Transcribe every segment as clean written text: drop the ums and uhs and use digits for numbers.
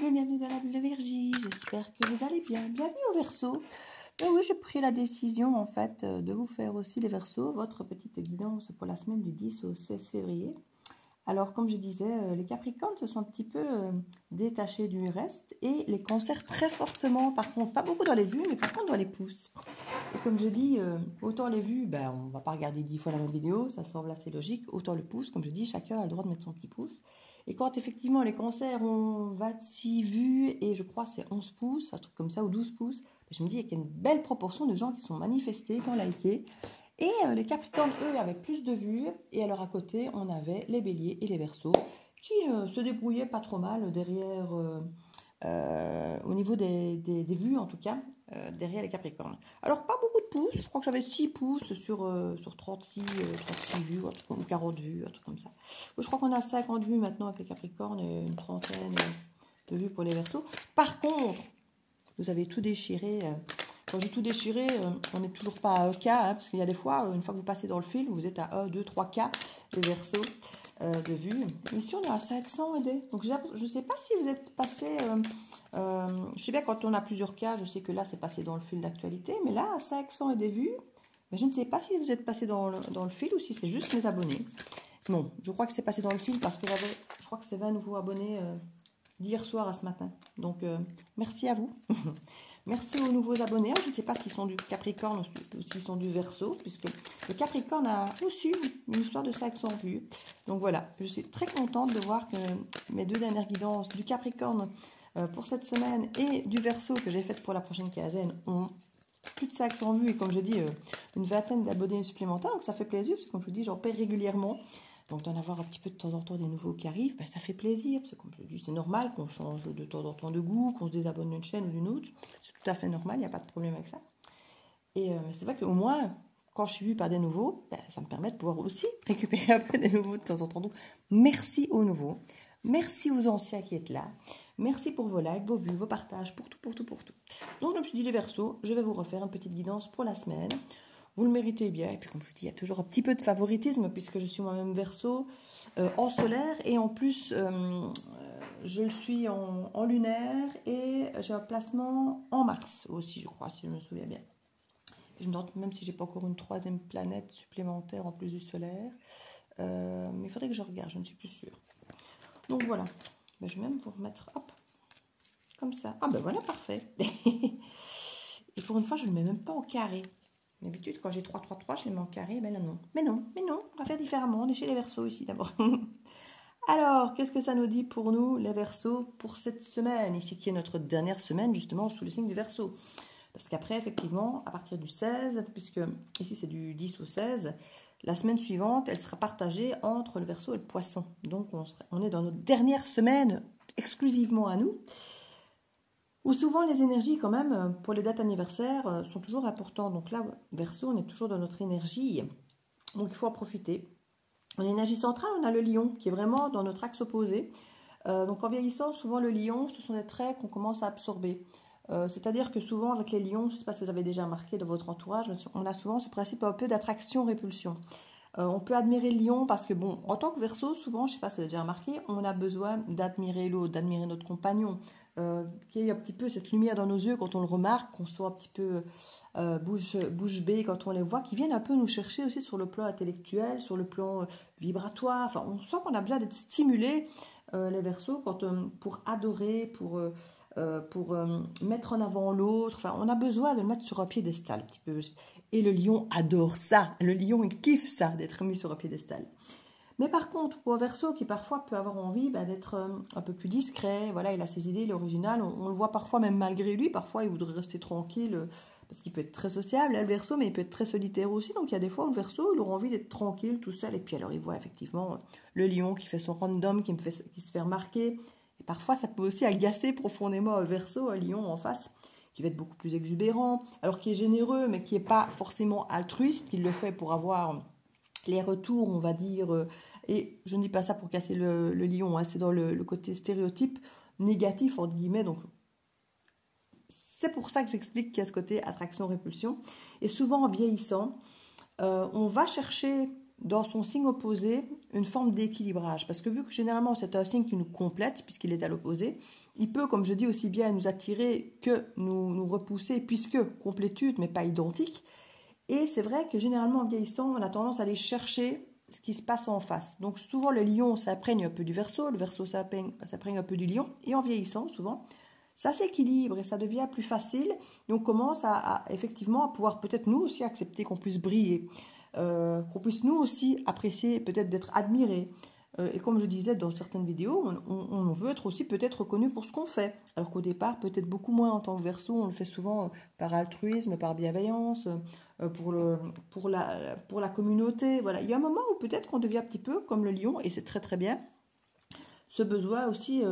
bienvenue dans la bulle de Vergie, j'espère que vous allez bien. Bienvenue au Verseau. Et oui, j'ai pris la décision en fait de vous faire aussi les Verseaux, votre petite guidance pour la semaine du 10 au 16 février. Alors comme je disais, les Capricornes se sont un petit peu détachés du reste et les Cancers très fortement, par contre pas beaucoup dans les vues, mais par contre dans les pouces. Et comme je dis, autant les vues, ben, on ne va pas regarder 10 fois la même vidéo, ça semble assez logique, autant le pouce, comme je dis, chacun a le droit de mettre son petit pouce. Et quand effectivement les Cancers ont 26 vues et je crois c'est 11 pouces, un truc comme ça, ou 12 pouces, je me dis qu'il y a une belle proportion de gens qui sont manifestés, qui ont liké. Et les Capricornes, eux, avec plus de vues. Et alors à côté, on avait les Béliers et les Verseaux qui se débrouillaient pas trop mal derrière, au niveau des vues en tout cas, derrière les Capricornes. Alors pas beaucoup de pouces, je crois que j'avais 6 pouces sur 36 vues, ou 40 vues, un truc comme ça. Je crois qu'on a 50 vues maintenant avec les Capricornes et une trentaine de vues pour les Verseaux. Par contre, vous avez tout déchiré. Quand j'ai tout déchiré, on n'est toujours pas à 1K, hein, parce qu'il y a des fois, une fois que vous passez dans le fil, vous êtes à 1, 2, 3K, les Verseaux de vues. Ici, on est à 500 et donc je ne sais pas si vous êtes passé... je sais bien quand on a plusieurs cas, je sais que là, c'est passé dans le fil d'actualité, mais là, à 500 et des vues, mais je ne sais pas si vous êtes passé dans le fil ou si c'est juste mes abonnés. Non, je crois que c'est passé dans le fil parce que je crois que c'est 20 nouveaux abonnés d'hier soir à ce matin. Donc, merci à vous. Merci aux nouveaux abonnés. Je ne sais pas s'ils sont du Capricorne ou s'ils sont du Verseau, puisque le Capricorne a aussi une histoire de 500 vues. Donc voilà, je suis très contente de voir que mes deux dernières guidances du Capricorne pour cette semaine et du Verseau que j'ai faite pour la prochaine quinzaine ont plus de 500 vues et comme je dis, une vingtaine d'abonnés supplémentaires. Donc ça fait plaisir, parce que comme je vous dis, j'en paie régulièrement. Donc d'en avoir un petit peu de temps en temps des nouveaux qui arrivent, ben, ça fait plaisir. Parce que comme je dis, c'est normal qu'on change de temps en temps de goût, qu'on se désabonne d'une chaîne ou d'une autre. C'est tout à fait normal, il n'y a pas de problème avec ça. Et c'est vrai qu'au moins, quand je suis vue par des nouveaux, ben, ça me permet de pouvoir aussi récupérer un peu des nouveaux de temps en temps. Donc merci aux nouveaux. Merci aux anciens qui êtes là. Merci pour vos likes, vos vues, vos partages, pour tout, pour tout, pour tout. Donc je me suis dit les Verseaux, je vais vous refaire une petite guidance pour la semaine. Vous le méritez bien. Et puis, comme je vous dis, il y a toujours un petit peu de favoritisme puisque je suis moi-même Verseau en solaire. Et en plus, je le suis en lunaire et j'ai un placement en Mars aussi, je crois, si je me souviens bien. Et je me demande même si j'ai pas encore une troisième planète supplémentaire en plus du solaire. Mais il faudrait que je regarde, je ne suis plus sûre. Donc voilà. Ben, je vais même vous remettre, hop, comme ça. Ah ben voilà, parfait. Et pour une fois, je ne le mets même pas en carré. D'habitude, quand j'ai 3, 3, 3, je les mets en carré. Mais là, non. Mais non, on va faire différemment. On est chez les Verseaux ici, d'abord. Alors, qu'est-ce que ça nous dit pour nous, les Verseaux, pour cette semaine, ici, qui est notre dernière semaine, justement, sous le signe du Verseau. Parce qu'après, effectivement, à partir du 16, puisque ici, c'est du 10 au 16, la semaine suivante, elle sera partagée entre le Verseau et le Poisson. Donc, on est dans notre dernière semaine exclusivement à nous. Où souvent les énergies quand même, pour les dates anniversaires, sont toujours importantes. Donc là, Verseau, on est toujours dans notre énergie. Donc il faut en profiter. En énergie centrale, on a le lion qui est vraiment dans notre axe opposé. Donc en vieillissant, souvent le lion, ce sont des traits qu'on commence à absorber. C'est-à-dire que souvent avec les lions, je ne sais pas si vous avez déjà remarqué dans votre entourage, on a souvent ce principe un peu d'attraction-répulsion. On peut admirer le lion parce que, bon, en tant que Verseau, souvent, je ne sais pas si vous avez déjà remarqué, on a besoin d'admirer l'autre, d'admirer notre compagnon, qu'il y ait un petit peu cette lumière dans nos yeux quand on le remarque, qu'on soit un petit peu bouche bée quand on les voit, qui viennent un peu nous chercher aussi sur le plan intellectuel, sur le plan vibratoire. Enfin, on sent qu'on a besoin d'être stimulé, les Verseaux, pour adorer, pour mettre en avant l'autre. Enfin, on a besoin de le mettre sur un piédestal un petit peu. Et le lion adore ça. Le lion, il kiffe ça, d'être mis sur un piédestal. Mais par contre, pour un Verseau qui parfois peut avoir envie d'être un peu plus discret, voilà, il a ses idées, il est original, on le voit parfois même malgré lui, parfois il voudrait rester tranquille, parce qu'il peut être très sociable, le Verseau, mais il peut être très solitaire aussi, donc il y a des fois où le Verseau, il aura envie d'être tranquille, tout seul, et puis alors il voit effectivement le lion qui fait son random, qui se fait remarquer, et parfois ça peut aussi agacer profondément un Verseau, un lion en face, qui va être beaucoup plus exubérant, alors qui est généreux, mais qui n'est pas forcément altruiste, qui le fait pour avoir les retours, on va dire, et je ne dis pas ça pour casser le lion, hein, c'est dans le côté stéréotype négatif, entre guillemets, donc c'est pour ça que j'explique qu'il y a ce côté attraction-répulsion, et souvent en vieillissant, on va chercher dans son signe opposé une forme d'équilibrage, parce que vu que généralement c'est un signe qui nous complète, puisqu'il est à l'opposé, il peut, comme je dis, aussi bien nous attirer que nous repousser, puisque complétude, mais pas identique. Et c'est vrai que généralement, en vieillissant, on a tendance à aller chercher ce qui se passe en face. Donc souvent, le lion s'imprègne un peu du Verseau, le Verseau s'imprègne un peu du lion, et en vieillissant, souvent, ça s'équilibre et ça devient plus facile. Et on commence effectivement à pouvoir peut-être nous aussi accepter qu'on puisse briller, qu'on puisse nous aussi apprécier peut-être d'être admiré. Et comme je disais dans certaines vidéos, on veut être aussi peut-être reconnu pour ce qu'on fait. Alors qu'au départ, peut-être beaucoup moins en tant que Verseau, on le fait souvent par altruisme, par bienveillance, pour la communauté. Voilà. Il y a un moment où peut-être qu'on devient un petit peu comme le lion, et c'est très très bien, ce besoin aussi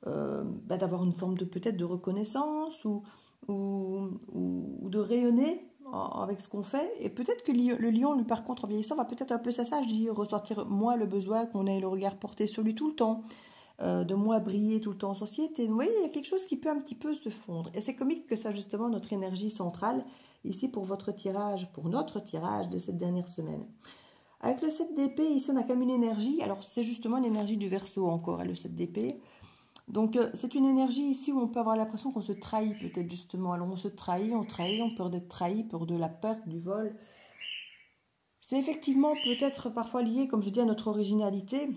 d'avoir une forme de peut-être de reconnaissance ou de rayonner avec ce qu'on fait. Et peut-être que le lion, lui, par contre, en vieillissant, va peut-être un peu ça, je dis, ressentir moins le besoin qu'on ait le regard porté sur lui tout le temps, de moins briller tout le temps en société. Vous voyez, il y a quelque chose qui peut un petit peu se fondre. Et c'est comique que ça, justement, notre énergie centrale, ici pour votre tirage, pour notre tirage de cette dernière semaine. Avec le 7 d'épée, ici, on a comme une énergie. Alors, c'est justement l'énergie du Verseau encore, le 7 d'épée. Donc, c'est une énergie ici où on peut avoir l'impression qu'on se trahit peut-être justement. Alors, on se trahit, on peur d'être trahi, peur de la perte, du vol. C'est effectivement peut-être parfois lié, comme je dis, à notre originalité.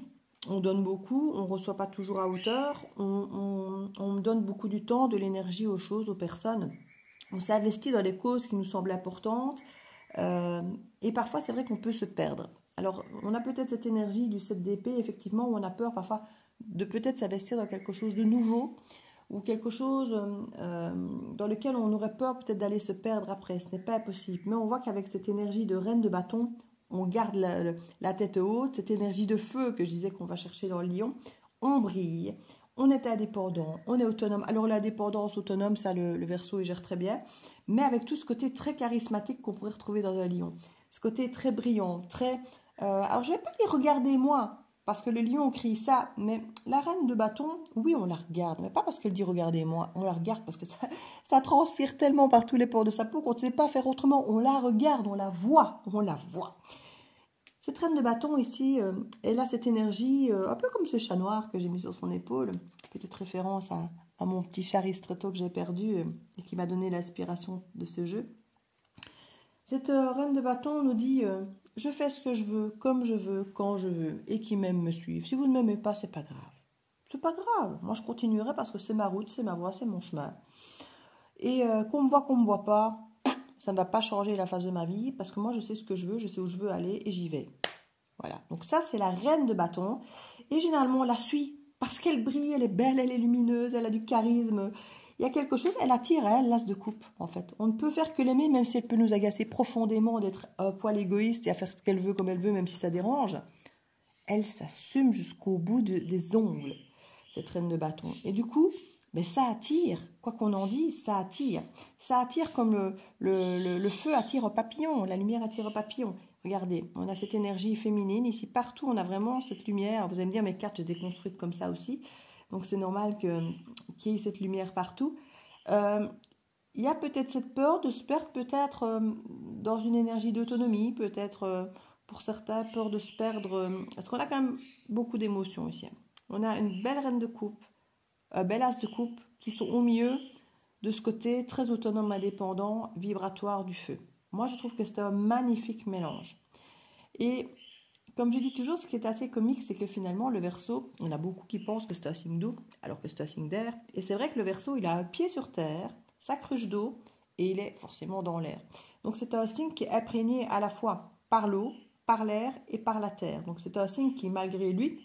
On donne beaucoup, on ne reçoit pas toujours à hauteur, on donne beaucoup du temps, de l'énergie aux choses, aux personnes. On s'investit dans les causes qui nous semblent importantes. Et parfois, c'est vrai qu'on peut se perdre. Alors, on a peut-être cette énergie du 7 d'épée, effectivement, où on a peur parfois de peut-être s'investir dans quelque chose de nouveau ou quelque chose dans lequel on aurait peur peut-être d'aller se perdre après. Ce n'est pas impossible. Mais on voit qu'avec cette énergie de reine de bâton, on garde la tête haute, cette énergie de feu que je disais qu'on va chercher dans le lion, on brille, on est indépendant, on est autonome. Alors l'indépendance autonome, ça le Verseau il gère très bien, mais avec tout ce côté très charismatique qu'on pourrait retrouver dans un lion. Ce côté très brillant, très... alors je ne vais pas dire regardez-moi, parce que le lion crie ça, mais la reine de bâton, oui, on la regarde, mais pas parce qu'elle dit regardez-moi, on la regarde parce que ça transpire tellement par tous les pores de sa peau qu'on ne sait pas faire autrement. On la regarde, on la voit, on la voit. Cette reine de bâton ici, elle a cette énergie, un peu comme ce chat noir que j'ai mis sur son épaule, petite référence à mon petit chat ristretto que j'ai perdu et qui m'a donné l'inspiration de ce jeu. Cette reine de bâton nous dit je fais ce que je veux, comme je veux, quand je veux, et qui m'aime me suivent. Si vous ne m'aimez pas, c'est pas grave. C'est pas grave. Moi, je continuerai parce que c'est ma route, c'est ma voie, c'est mon chemin. Et qu'on me voit pas, ça ne va pas changer la phase de ma vie parce que moi, je sais ce que je veux, je sais où je veux aller et j'y vais. Voilà. Donc ça, c'est la reine de bâton. Et généralement, on la suit parce qu'elle brille, elle est belle, elle est lumineuse, elle a du charisme. Il y a quelque chose, elle attire à elle l'as de coupe, en fait. On ne peut faire que l'aimer, même si elle peut nous agacer profondément d'être un poil égoïste et à faire ce qu'elle veut comme elle veut, même si ça dérange. Elle s'assume jusqu'au bout des ongles, cette reine de bâton. Et du coup, ben, ça attire, quoi qu'on en dise, ça attire. Ça attire comme le feu attire un papillon, la lumière attire un papillon. Regardez, on a cette énergie féminine, ici partout on a vraiment cette lumière. Vous allez me dire, mes cartes, je les ai construites comme ça aussi. Donc c'est normal qu'il y ait cette lumière partout. Il y a peut-être cette peur de se perdre peut-être dans une énergie d'autonomie, peut-être pour certains, peur de se perdre. Parce qu'on a quand même beaucoup d'émotions ici. On a une belle reine de coupe, un bel as de coupe qui sont au milieu de ce côté très autonome, indépendant, vibratoire du feu. Moi, je trouve que c'est un magnifique mélange. Et comme je dis toujours, ce qui est assez comique, c'est que finalement, le Verseau, on a beaucoup qui pensent que c'est un signe d'eau, alors que c'est un signe d'air. Et c'est vrai que le Verseau, il a un pied sur terre, sa cruche d'eau, et il est forcément dans l'air. Donc c'est un signe qui est imprégné à la fois par l'eau, par l'air et par la terre. Donc c'est un signe qui, malgré lui,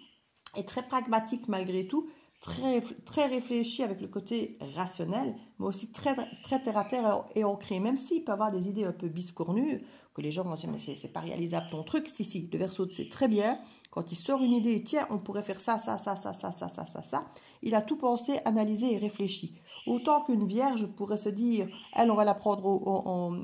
est très pragmatique malgré tout, très réfléchi avec le côté rationnel, mais aussi très terre à terre et ancré. Même s'il peut avoir des idées un peu biscornues, que les gens vont dire, mais c'est pas réalisable ton truc. Si, le Verseau c'est très bien. Quand il sort une idée, tiens, on pourrait faire ça. Il a tout pensé, analysé et réfléchi. Autant qu'une vierge pourrait se dire, elle, on va la prendre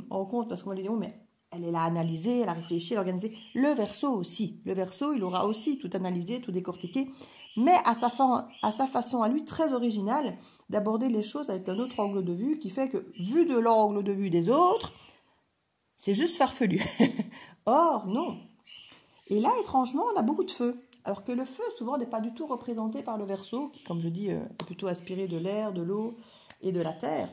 en compte parce qu'on va lui dire, oh, mais elle est là analysée, elle a réfléchi, elle a organisé. Le Verseau aussi. Le Verseau, il aura aussi tout analysé, tout décortiqué, mais à sa façon à lui, très originale, d'aborder les choses avec un autre angle de vue qui fait que, vu de l'angle de vue des autres, c'est juste farfelu. Or, non. Et là, étrangement, on a beaucoup de feu. Alors que le feu, souvent, n'est pas du tout représenté par le Verseau, qui, comme je dis, est plutôt aspiré de l'air, de l'eau et de la terre.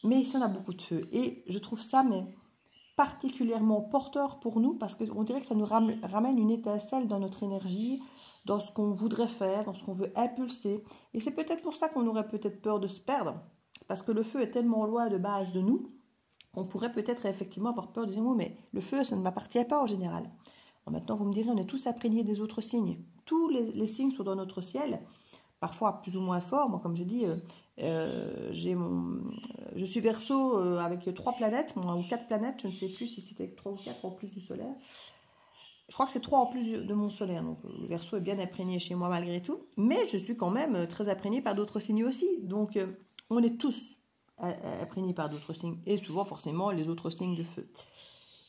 Mais ici, on a beaucoup de feu. Et je trouve ça particulièrement porteur pour nous, parce qu'on dirait que ça nous ramène une étincelle dans notre énergie, dans ce qu'on voudrait faire, dans ce qu'on veut impulser. Et c'est peut-être pour ça qu'on aurait peut-être peur de se perdre, parce que le feu est tellement loin de base de nous, qu'on pourrait peut-être effectivement avoir peur de dire « Oui, mais le feu, ça ne m'appartient pas en général ». Maintenant, vous me direz, on est tous imprégnés des autres signes. Tous les signes sont dans notre ciel, parfois plus ou moins forts. Moi, comme je dis, je suis Verseau avec 3 planètes, ou 4 planètes, je ne sais plus si c'était 3 ou 4 en plus du solaire. Je crois que c'est 3 en plus de mon solaire, donc le Verseau est bien imprégné chez moi malgré tout. Mais je suis quand même très imprégnée par d'autres signes aussi. Donc, on est tous imprégnés par d'autres signes, et souvent forcément les autres signes de feu.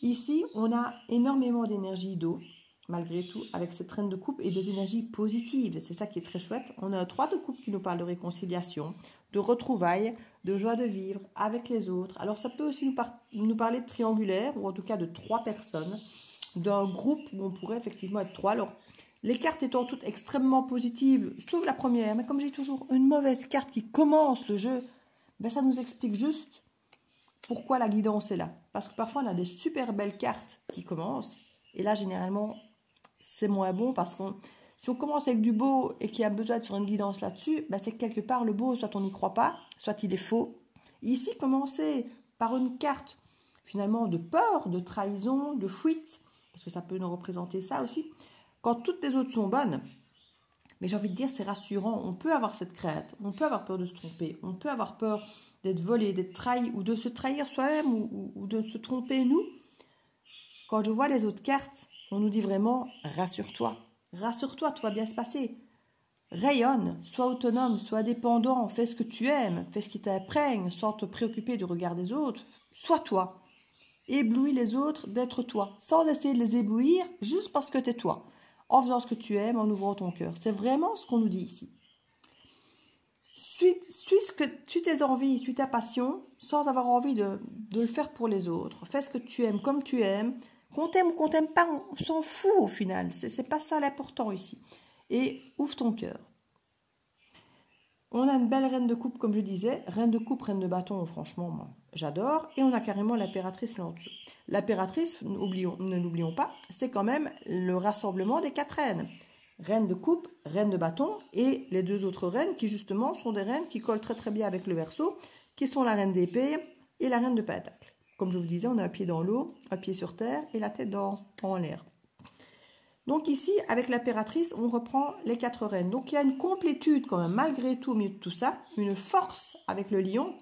Ici, on a énormément d'énergie d'eau, malgré tout, avec cette reine de coupe et des énergies positives. C'est ça qui est très chouette. On a 3 de coupe qui nous parlent de réconciliation, de retrouvailles, de joie de vivre avec les autres. Alors, ça peut aussi nous parler de triangulaire, ou en tout cas de 3 personnes, d'un groupe où on pourrait effectivement être 3. Alors, les cartes étant toutes extrêmement positives, sauf la première, mais comme j'ai toujours une mauvaise carte qui commence le jeu, ben ça nous explique juste pourquoi la guidance est là. Parce que parfois, on a des super belles cartes qui commencent. Et là, généralement, c'est moins bon parce que si on commence avec du beau et qu'il y a besoin de faire une guidance là-dessus, ben c'est que quelque part, le beau, soit on n'y croit pas, soit il est faux. Ici, commencer par une carte, finalement, de peur, de trahison, de fuite, parce que ça peut nous représenter ça aussi. Quand toutes les autres sont bonnes, mais j'ai envie de dire, c'est rassurant. On peut avoir cette crainte, on peut avoir peur de se tromper, on peut avoir peur d'être volé, d'être trahi, ou de se trahir soi-même, ou de se tromper nous. Quand je vois les autres cartes, on nous dit vraiment, rassure-toi, rassure-toi, tout va bien se passer. Rayonne, sois autonome, sois indépendant, fais ce que tu aimes, fais ce qui t'imprègne, sans te préoccuper du regard des autres. Sois toi. Éblouis les autres d'être toi, sans essayer de les éblouir, juste parce que tu es toi, en faisant ce que tu aimes, en ouvrant ton cœur. C'est vraiment ce qu'on nous dit ici. Suis tes envies, suis ta passion, sans avoir envie de le faire pour les autres. Fais ce que tu aimes comme tu aimes. Qu'on t'aime ou qu'on t'aime pas, on s'en fout au final. C'est pas ça l'important ici. Et ouvre ton cœur. On a une belle reine de coupe, comme je disais. Reine de coupe, reine de bâton, franchement, moi, j'adore. Et on a carrément l'impératrice là en dessous. L'impératrice, ne l'oublions pas, c'est quand même le rassemblement des 4 reines. Reine de coupe, reine de bâton et les 2 autres reines qui justement sont des reines qui collent très très bien avec le Verseau, qui sont la reine d'épée et la reine de pentacle. Comme je vous disais, on a un pied dans l'eau, un pied sur terre et la tête en l'air. Donc ici, avec l'impératrice, on reprend les 4 reines. Donc il y a une complétude quand même, malgré tout, au milieu de tout ça, une force avec le lion,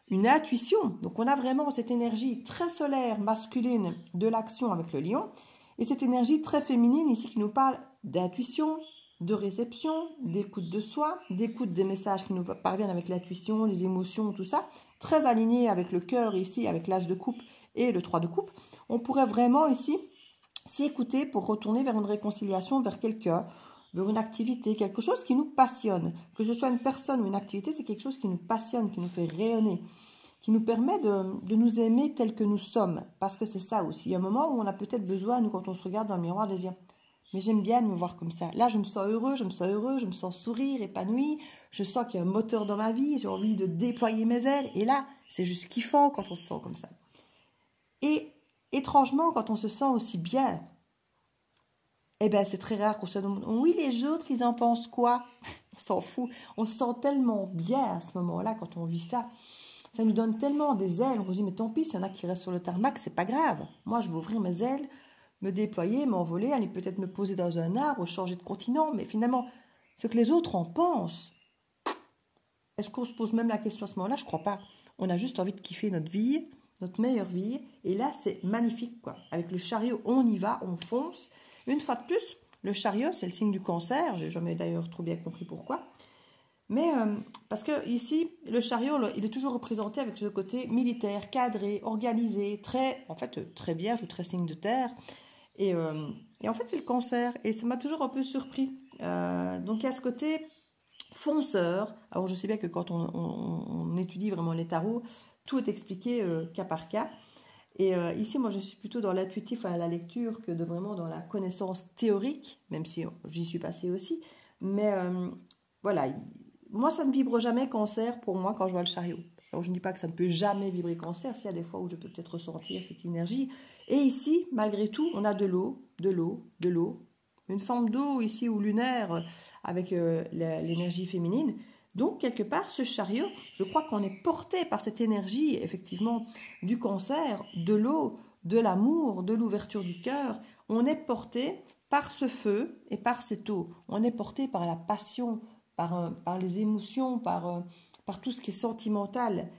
une intuition. Donc on a vraiment cette énergie très solaire, masculine de l'action avec le lion, et cette énergie très féminine ici qui nous parle d'intuition, de réception, d'écoute de soi, d'écoute des messages qui nous parviennent avec l'intuition, les émotions, tout ça, très aligné avec le cœur ici, avec l'as de coupe et le 3 de coupe. On pourrait vraiment ici s'écouter pour retourner vers une réconciliation, vers quelqu'un, vers une activité, quelque chose qui nous passionne. Que ce soit une personne ou une activité, c'est quelque chose qui nous passionne, qui nous fait rayonner, qui nous permet de nous aimer tels que nous sommes. Parce que c'est ça aussi. Il y a un moment où on a peut-être besoin, nous, quand on se regarde dans le miroir, de dire « Mais j'aime bien de me voir comme ça. Là, je me sens heureux, je me sens sourire, épanoui. Je sens qu'il y a un moteur dans ma vie, j'ai envie de déployer mes ailes. Et là, c'est juste kiffant quand on se sent comme ça. » Et étrangement, quand on se sent aussi bien, eh bien, c'est très rare qu'on se demande « Oui, les autres, ils en pensent quoi ?» On s'en fout. On se sent tellement bien à ce moment-là quand on vit ça. Ça nous donne tellement des ailes. On se dit « Mais tant pis, s'il y en a qui restent sur le tarmac, c'est pas grave. Moi, je vais ouvrir mes ailes, me déployer, m'envoler, aller peut-être me poser dans un arbre, changer de continent. » Mais finalement, ce que les autres en pensent, est-ce qu'on se pose même la question à ce moment-là? Je crois pas. On a juste envie de kiffer notre vie, notre meilleure vie. Et là, c'est magnifique, quoi. Avec le chariot, on y va, on fonce. Une fois de plus, le chariot, c'est le signe du cancer. J'ai jamais d'ailleurs trop bien compris pourquoi. Mais parce que ici, le chariot, il est toujours représenté avec ce côté militaire, cadré, organisé, en fait, très vierge ou très signe de terre. Et en fait, c'est le cancer. Et ça m'a toujours un peu surpris. Donc, il y a ce côté fonceur. Alors, je sais bien que quand on étudie vraiment les tarots, tout est expliqué cas par cas. Et ici, moi, je suis plutôt dans l'intuitif à la lecture que de vraiment dans la connaissance théorique, même si j'y suis passée aussi. Mais voilà, moi, ça ne vibre jamais cancer pour moi quand je vois le chariot. Alors, je ne dis pas que ça ne peut jamais vibrer cancer, s'il y a des fois où je peux peut-être ressentir cette énergie. Et ici, malgré tout, on a de l'eau, de l'eau, de l'eau. Une forme d'eau ici ou lunaire avec l'énergie féminine. Donc, quelque part, ce chariot, je crois qu'on est porté par cette énergie, effectivement, du cancer, de l'eau, de l'amour, de l'ouverture du cœur. On est porté par ce feu et par cette eau. On est porté par la passion, par les émotions, par tout ce qui est sentimental.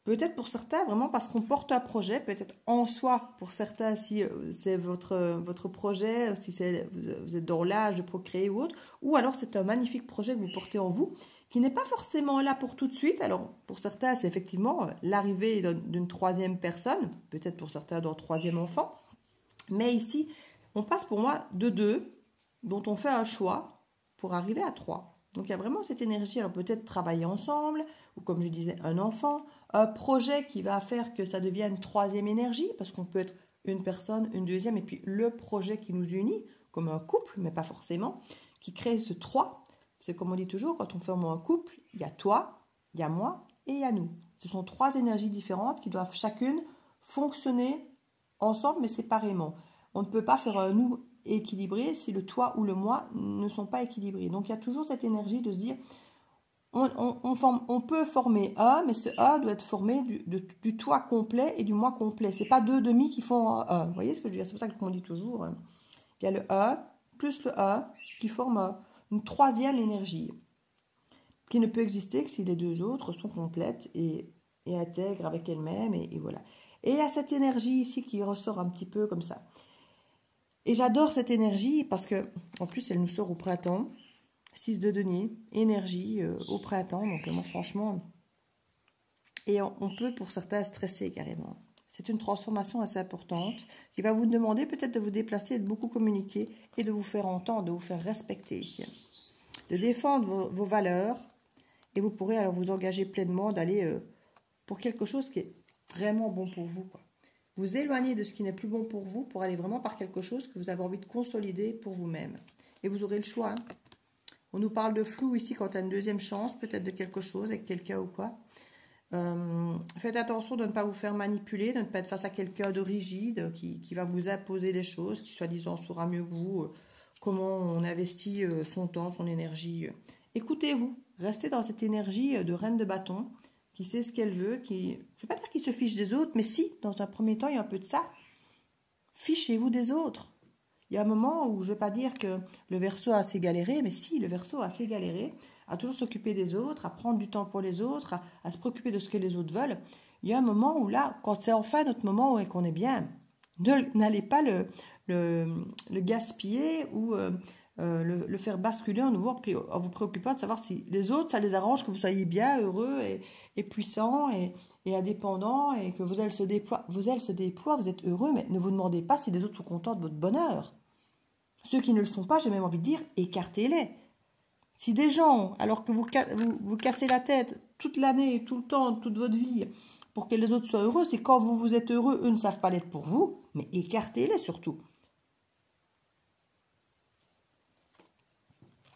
Peut-être pour certains, vraiment parce qu'on porte un projet, peut-être en soi, pour certains, si c'est votre projet, si vous êtes dans l'âge de procréer ou autre, ou alors c'est un magnifique projet que vous portez en vous, qui n'est pas forcément là pour tout de suite. Alors, pour certains, c'est effectivement l'arrivée d'une troisième personne, peut-être pour certains d'un troisième enfant. Mais ici, on passe pour moi de deux, dont on fait un choix pour arriver à trois. Donc, il y a vraiment cette énergie. Alors, peut-être travailler ensemble, ou comme je disais, un enfant, un projet qui va faire que ça devienne une troisième énergie, parce qu'on peut être une personne, une deuxième, et puis le projet qui nous unit, comme un couple, mais pas forcément, qui crée ce trois. C'est comme on dit toujours, quand on forme un couple, il y a toi, il y a moi et il y a nous. Ce sont trois énergies différentes qui doivent chacune fonctionner ensemble mais séparément. On ne peut pas faire un nous équilibré si le toi ou le moi ne sont pas équilibrés. Donc il y a toujours cette énergie de se dire, on peut former un, mais ce un doit être formé du toi complet et du moi complet. Ce n'est pas deux demi qui font un. Vous voyez ce que je veux dire? C'est pour ça qu'on dit toujours, il y a le un plus le un qui forme une troisième énergie qui ne peut exister que si les deux autres sont complètes et intègrent avec elles-mêmes et voilà. Et il y a cette énergie ici qui ressort un petit peu comme ça. Et j'adore cette énergie parce que en plus elle nous sort au printemps. 6 de denier, énergie au printemps. Donc moi franchement, et on peut pour certains stresser carrément. C'est une transformation assez importante qui va vous demander peut-être de vous déplacer, de beaucoup communiquer et de vous faire entendre, de vous faire respecter ici. De défendre vos valeurs et vous pourrez alors vous engager pleinement d'aller pour quelque chose qui est vraiment bon pour vous. Vous éloigner de ce qui n'est plus bon pour vous pour aller vraiment par quelque chose que vous avez envie de consolider pour vous-même. Et vous aurez le choix. On nous parle de flou ici quand tu as une deuxième chance, peut-être de quelque chose avec quelqu'un ou quoi. Faites attention de ne pas vous faire manipuler, de ne pas être face à quelqu'un de rigide qui va vous imposer des choses, qui soi-disant saura mieux que vous, comment on investit son temps, son énergie. Écoutez-vous, restez dans cette énergie de reine de bâton, qui sait ce qu'elle veut, je ne veux pas dire qu'il se fiche des autres, mais si, dans un premier temps, il y a un peu de ça. Fichez-vous des autres. Il y a un moment où je ne vais pas dire que le Verseau a assez galéré, mais si, le Verseau a assez galéré, à toujours s'occuper des autres, à prendre du temps pour les autres, à se préoccuper de ce que les autres veulent. Il y a un moment où là, quand c'est enfin notre moment et qu'on est bien, n'allez pas le gaspiller ou le faire basculer en vous préoccupant de savoir si les autres, ça les arrange que vous soyez bien, heureux et puissant et indépendant et que vos ailes se déploient, vous êtes heureux, mais ne vous demandez pas si les autres sont contents de votre bonheur. Ceux qui ne le sont pas, j'ai même envie de dire, écartez-les. Si des gens, alors que vous cassez la tête toute l'année, tout le temps, toute votre vie, pour que les autres soient heureux, c'est quand vous êtes heureux, eux ne savent pas l'être pour vous, mais écartez-les surtout.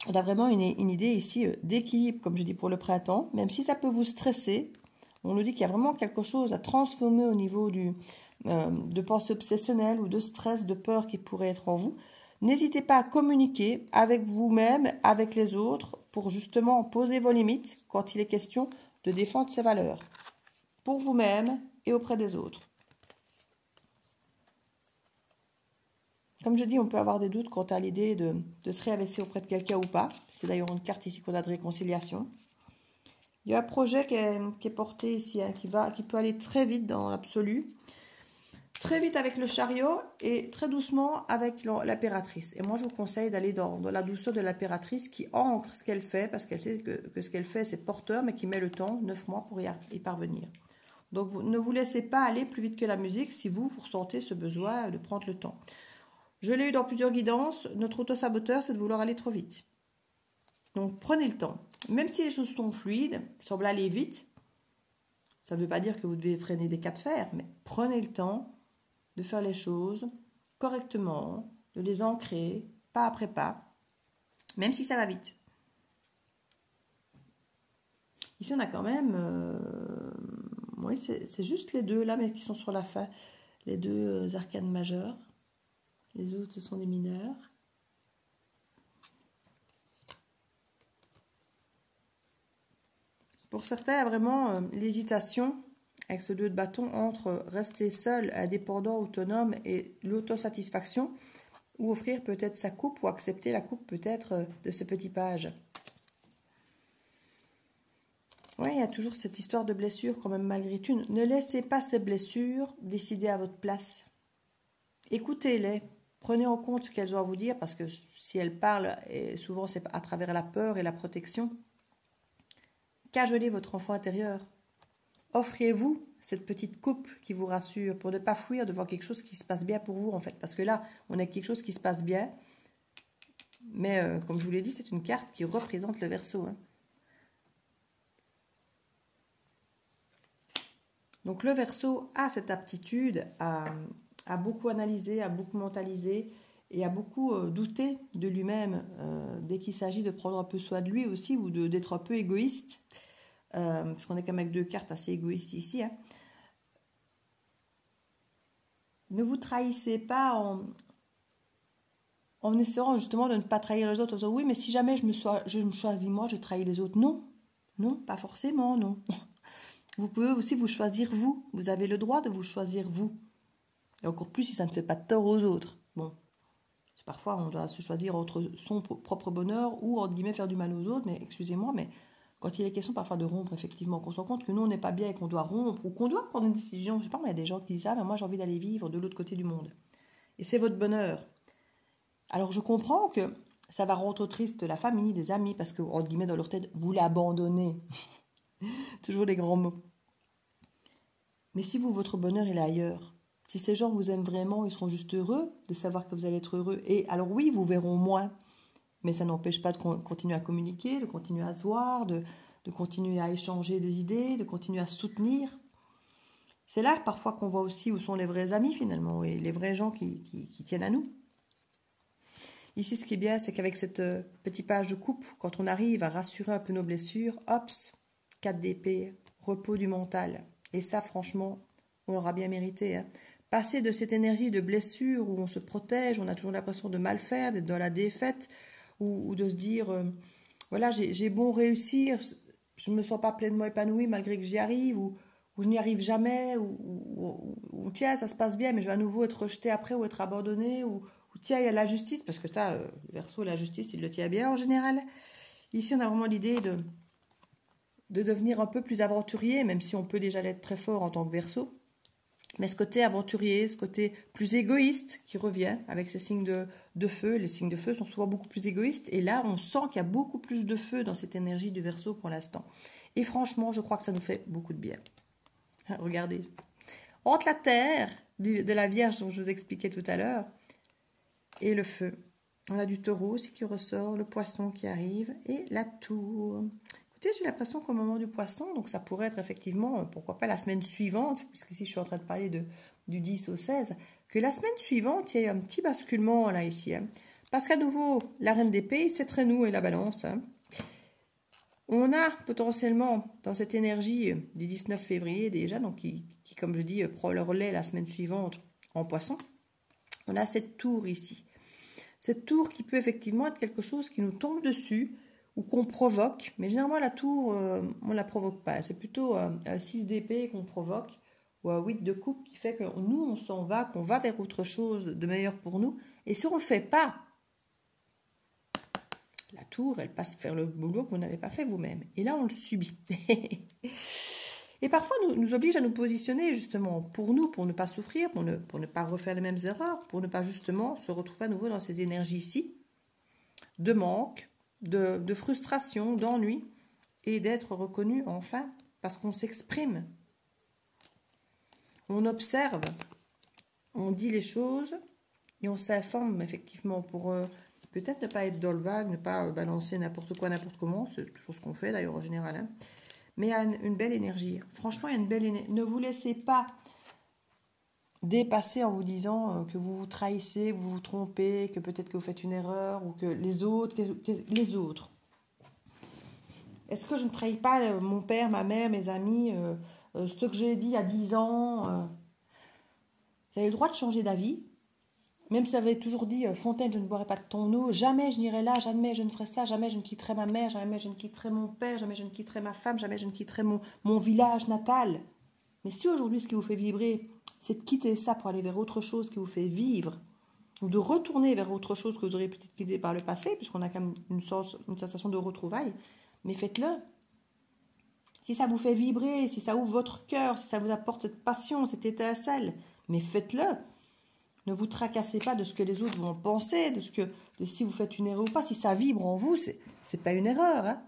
On a vraiment une idée ici d'équilibre, comme je dis, pour le printemps, même si ça peut vous stresser. On nous dit qu'il y a vraiment quelque chose à transformer au niveau de pensée obsessionnelle ou de stress, de peur qui pourrait être en vous. N'hésitez pas à communiquer avec vous-même, avec les autres, pour justement poser vos limites quand il est question de défendre ses valeurs, pour vous-même et auprès des autres. Comme je dis, on peut avoir des doutes quant à l'idée de se réinvestir auprès de quelqu'un ou pas. C'est d'ailleurs une carte ici qu'on a de réconciliation. Il y a un projet qui est porté ici, hein, qui peut aller très vite dans l'absolu. Très vite avec le chariot et très doucement avec l'impératrice. Et moi, je vous conseille d'aller dans la douceur de l'impératrice qui ancre ce qu'elle fait, parce qu'elle sait que ce qu'elle fait, c'est porteur, mais qui met le temps, 9 mois, pour y parvenir. Donc, ne vous laissez pas aller plus vite que la musique si vous ressentez ce besoin de prendre le temps. Je l'ai eu dans plusieurs guidances. Notre auto-saboteur, c'est de vouloir aller trop vite. Donc, prenez le temps. Même si les choses sont fluides, semblent aller vite, ça ne veut pas dire que vous devez freiner des cas de fer, mais prenez le temps de faire les choses correctement, de les ancrer, pas après pas, même si ça va vite. Ici, on a quand même... oui, c'est juste les deux là, mais qui sont sur la fin. Les deux arcanes majeures. Les autres, ce sont des mineurs. Pour certains, il y a vraiment l'hésitation avec ce 2 de bâton entre rester seul, indépendant, autonome et l'autosatisfaction, ou offrir peut-être sa coupe ou accepter la coupe peut-être de ce petit page. Oui, il y a toujours cette histoire de blessure quand même malgré tout. Ne laissez pas ces blessures décider à votre place. Écoutez-les, prenez en compte ce qu'elles ont à vous dire parce que si elles parlent, et souvent c'est à travers la peur et la protection, cajolez votre enfant intérieur. Offrez-vous cette petite coupe qui vous rassure pour ne pas fuir devant quelque chose qui se passe bien pour vous en fait. Parce que là, on a quelque chose qui se passe bien, mais comme je vous l'ai dit, c'est une carte qui représente le Verseau. Hein. Donc le Verseau a cette aptitude à beaucoup analyser, à beaucoup mentaliser et à beaucoup douter de lui-même dès qu'il s'agit de prendre un peu soin de lui aussi ou d'être un peu égoïste. Parce qu'on est quand même avec 2 cartes assez égoïstes ici. Hein. Ne vous trahissez pas en essayant justement de ne pas trahir les autres. En disant, oui, mais si jamais je me choisis moi, je trahis les autres. Non, non, pas forcément, non. Vous pouvez aussi vous choisir vous. Vous avez le droit de vous choisir vous. Et encore plus si ça ne fait pas de tort aux autres. Bon, parfois on doit se choisir entre son propre bonheur ou entre guillemets faire du mal aux autres. Mais excusez-moi, mais quand il est question parfois de rompre, effectivement, qu'on se rend compte que nous on n'est pas bien et qu'on doit rompre ou qu'on doit prendre une décision. Je sais pas, mais il y a des gens qui disent ah ben moi j'ai envie d'aller vivre de l'autre côté du monde. Et c'est votre bonheur. Alors je comprends que ça va rendre triste la famille, les amis, parce que, entre guillemets, dans leur tête, vous l'abandonnez. Toujours des grands mots. Mais si vous, votre bonheur, il est ailleurs, si ces gens vous aiment vraiment, ils seront juste heureux de savoir que vous allez être heureux. Et alors oui, vous verront moins, mais ça n'empêche pas de continuer à communiquer, de continuer à se voir, de continuer à échanger des idées, de continuer à se soutenir. C'est là parfois qu'on voit aussi où sont les vrais amis finalement, et les vrais gens qui tiennent à nous. Ici, ce qui est bien, c'est qu'avec cette petite page de coupe, quand on arrive à rassurer un peu nos blessures, hop, 4 d'épée, repos du mental. Et ça, franchement, on l'aura bien mérité. Hein. Passer de cette énergie de blessure où on se protège, on a toujours l'impression de mal faire, d'être dans la défaite, ou de se dire, voilà, j'ai beau réussir, je ne me sens pas pleinement épanouie malgré que j'y arrive, ou je n'y arrive jamais, ou tiens, ça se passe bien, mais je vais à nouveau être rejetée après, ou être abandonnée, ou tiens, il y a la justice, parce que ça, Verseau, la justice, il le tient bien en général. Ici, on a vraiment l'idée de devenir un peu plus aventurier, même si on peut déjà l'être très fort en tant que Verseau. Mais ce côté aventurier, ce côté plus égoïste qui revient avec ces signes de feu. Les signes de feu sont souvent beaucoup plus égoïstes. Et là, on sent qu'il y a beaucoup plus de feu dans cette énergie du Verseau pour l'instant. Et franchement, je crois que ça nous fait beaucoup de bien. Regardez. Entre la terre de la Vierge dont je vous expliquais tout à l'heure, et le feu. On a du taureau aussi qui ressort, le poisson qui arrive et la tour. Écoutez, j'ai l'impression qu'au moment du poisson, donc ça pourrait être effectivement, pourquoi pas la semaine suivante, puisque ici je suis en train de parler du 10 au 16, que la semaine suivante, il y a un petit basculement là ici. Hein, parce qu'à nouveau, la reine d'épée, c'est très nous et la balance. Hein. On a potentiellement dans cette énergie du 19 février déjà, donc qui comme je dis, prend le relais la semaine suivante en poisson. On a cette tour ici. Cette tour qui peut effectivement être quelque chose qui nous tombe dessus ou qu'on provoque. Mais généralement, la tour, on ne la provoque pas. C'est plutôt un 6 d'épée qu'on provoque ou un 8 de coupe qui fait que nous, on s'en va, qu'on va vers autre chose de meilleur pour nous. Et si on ne le fait pas, la tour, elle passe faire le boulot que vous n'avez pas fait vous-même. Et là, on le subit. Et parfois, nous oblige à nous positionner justement pour nous, pour ne pas souffrir, pour ne pas refaire les mêmes erreurs, pour ne pas justement se retrouver à nouveau dans ces énergies-ci de manque, de frustration, d'ennui, et d'être reconnu enfin parce qu'on s'exprime. On observe, on dit les choses et on s'informe effectivement pour peut-être ne pas être dans le vague, ne pas balancer n'importe quoi, n'importe comment, c'est toujours ce qu'on fait d'ailleurs en général, hein. Mais il y a une belle énergie. Franchement, il y a une belle énergie. Ne vous laissez pas dépasser en vous disant que vous vous trahissez, vous vous trompez, que peut-être que vous faites une erreur, ou que les autres, les autres. Est-ce que je ne trahis pas mon père, ma mère, mes amis, ce que j'ai dit il y a 10 ans Vous avez le droit de changer d'avis. Même si ça avait toujours dit Fontaine, je ne boirai pas de ton eau, jamais je n'irai là, jamais je ne ferai ça, jamais je ne quitterai ma mère, jamais je ne quitterai mon père, jamais je ne quitterai ma femme, jamais je ne quitterai mon village natal. Mais si aujourd'hui ce qui vous fait vibrer, c'est de quitter ça pour aller vers autre chose qui vous fait vivre, ou de retourner vers autre chose que vous auriez peut-être quitté par le passé, puisqu'on a quand même une sensation de retrouvailles, mais faites-le. Si ça vous fait vibrer, si ça ouvre votre cœur, si ça vous apporte cette passion, cette étincelle, mais faites-le. Ne vous tracassez pas de ce que les autres vont penser, de si vous faites une erreur ou pas. Si ça vibre en vous, c'est pas une erreur. Hein.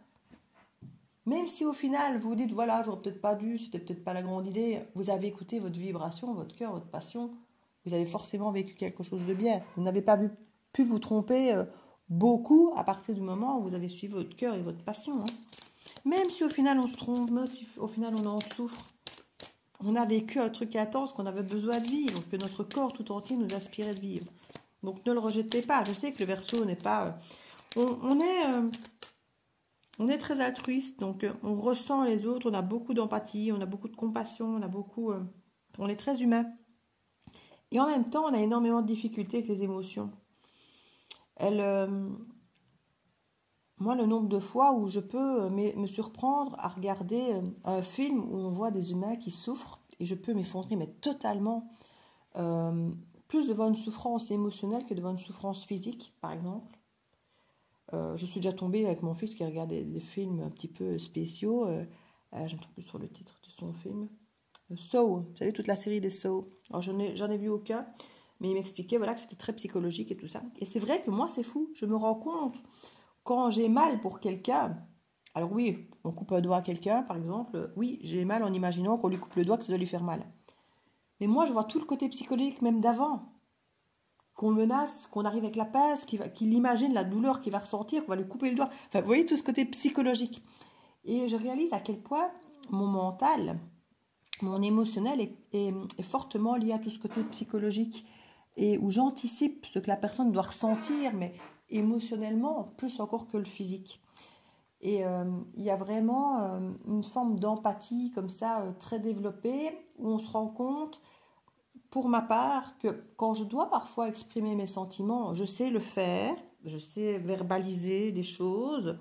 Même si au final, vous vous dites, voilà, j'aurais peut-être pas dû, c'était peut-être pas la grande idée, vous avez écouté votre vibration, votre cœur, votre passion, vous avez forcément vécu quelque chose de bien. Vous n'avez pas pu vous tromper beaucoup à partir du moment où vous avez suivi votre cœur et votre passion. Hein. Même si au final on se trompe, même si au final on en souffre, on a vécu un truc intense qu'on avait besoin de vivre, que notre corps tout entier nous aspirait de vivre. Donc ne le rejetez pas. Je sais que le Verseau n'est pas... On est très altruiste, donc on ressent les autres, on a beaucoup d'empathie, on a beaucoup de compassion, on est très humain. Et en même temps, on a énormément de difficultés avec les émotions. Moi, le nombre de fois où je peux me surprendre à regarder un film où on voit des humains qui souffrent, et je peux m'effondrer, mais totalement, plus devant une souffrance émotionnelle que devant une souffrance physique, par exemple. Je suis déjà tombée avec mon fils qui regardait des films un petit peu spéciaux. Je ne me trompe plus sur le titre de son film. Saw, vous savez, toute la série des Saw. Alors, j'en ai vu aucun, mais il m'expliquait voilà, que c'était très psychologique et tout ça. Et c'est vrai que moi, c'est fou. Je me rends compte, quand j'ai mal pour quelqu'un, alors oui, on coupe un doigt à quelqu'un, par exemple, oui, j'ai mal en imaginant qu'on lui coupe le doigt, que ça doit lui faire mal. Mais moi, je vois tout le côté psychologique même d'avant. Qu'on menace, qu'on arrive avec la pince, qu'il imagine la douleur qu'il va ressentir, qu'on va lui couper le doigt. Enfin, vous voyez tout ce côté psychologique. Et je réalise à quel point mon mental, mon émotionnel est fortement lié à tout ce côté psychologique et où j'anticipe ce que la personne doit ressentir, mais émotionnellement, plus encore que le physique. Et il y a vraiment une forme d'empathie comme ça, très développée, où on se rend compte, pour ma part, que quand je dois parfois exprimer mes sentiments, je sais le faire, je sais verbaliser des choses,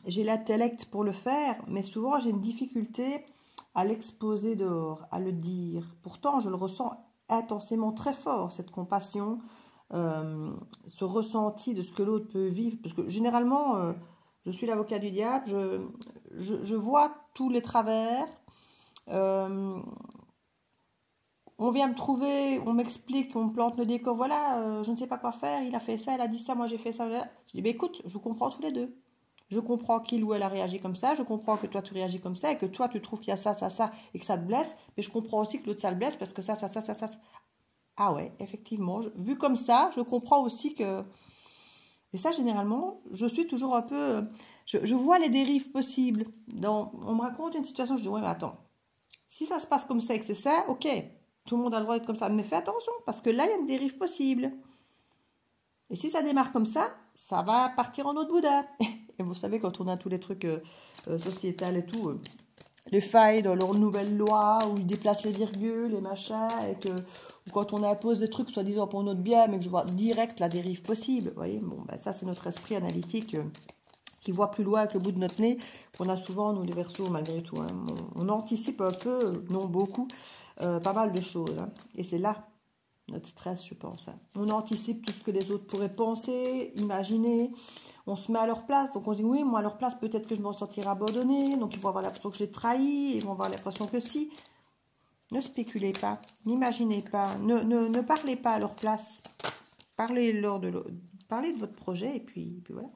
j'ai l'intellect pour le faire, mais souvent j'ai une difficulté à l'exposer dehors, à le dire. Pourtant, je le ressens intensément très fort, cette compassion, ce ressenti de ce que l'autre peut vivre, parce que généralement, je suis l'avocat du diable, je vois tous les travers, on vient me trouver, on m'explique, on me plante le décor, voilà, je ne sais pas quoi faire, il a fait ça, elle a dit ça, moi j'ai fait ça. Je dis, bah, écoute, je comprends tous les deux. Je comprends qu'il ou elle a réagi comme ça, je comprends que toi tu réagis comme ça, et que toi tu trouves qu'il y a ça, ça, ça, et que ça te blesse, mais je comprends aussi que l'autre ça le blesse parce que ça, ça, ça, ça, ça. Ah ouais, effectivement, vu comme ça, je comprends aussi que... Et ça, généralement, je suis toujours un peu... Je vois les dérives possibles. On me raconte une situation, je dis, ouais, mais attends, si ça se passe comme ça et que c'est ça, ok, tout le monde a le droit d'être comme ça, mais fais attention, parce que là, il y a une dérive possible. Et si ça démarre comme ça va partir en autre boudin. Et vous savez, quand on a tous les trucs sociétals et tout, les failles dans leurs nouvelles lois, où ils déplacent les virgules, les machins, ou quand on impose des trucs soi-disant pour notre bien, mais que je vois direct la dérive possible. Vous voyez, bon, ben ça, c'est notre esprit analytique qui voit plus loin avec le bout de notre nez, qu'on a souvent, nous, les Verseaux, malgré tout. Hein. On anticipe un peu, non beaucoup, pas mal de choses. Hein. Et c'est là notre stress, je pense. Hein. On anticipe tout ce que les autres pourraient penser, imaginer. On se met à leur place. Donc on se dit, oui, moi à leur place, peut-être que je m'en sentirai abandonnée. Donc ils vont avoir l'impression que j'ai trahi. Ils vont avoir l'impression que si. Ne spéculez pas. N'imaginez pas. Ne parlez pas à leur place. Parlez de votre projet. Et puis voilà.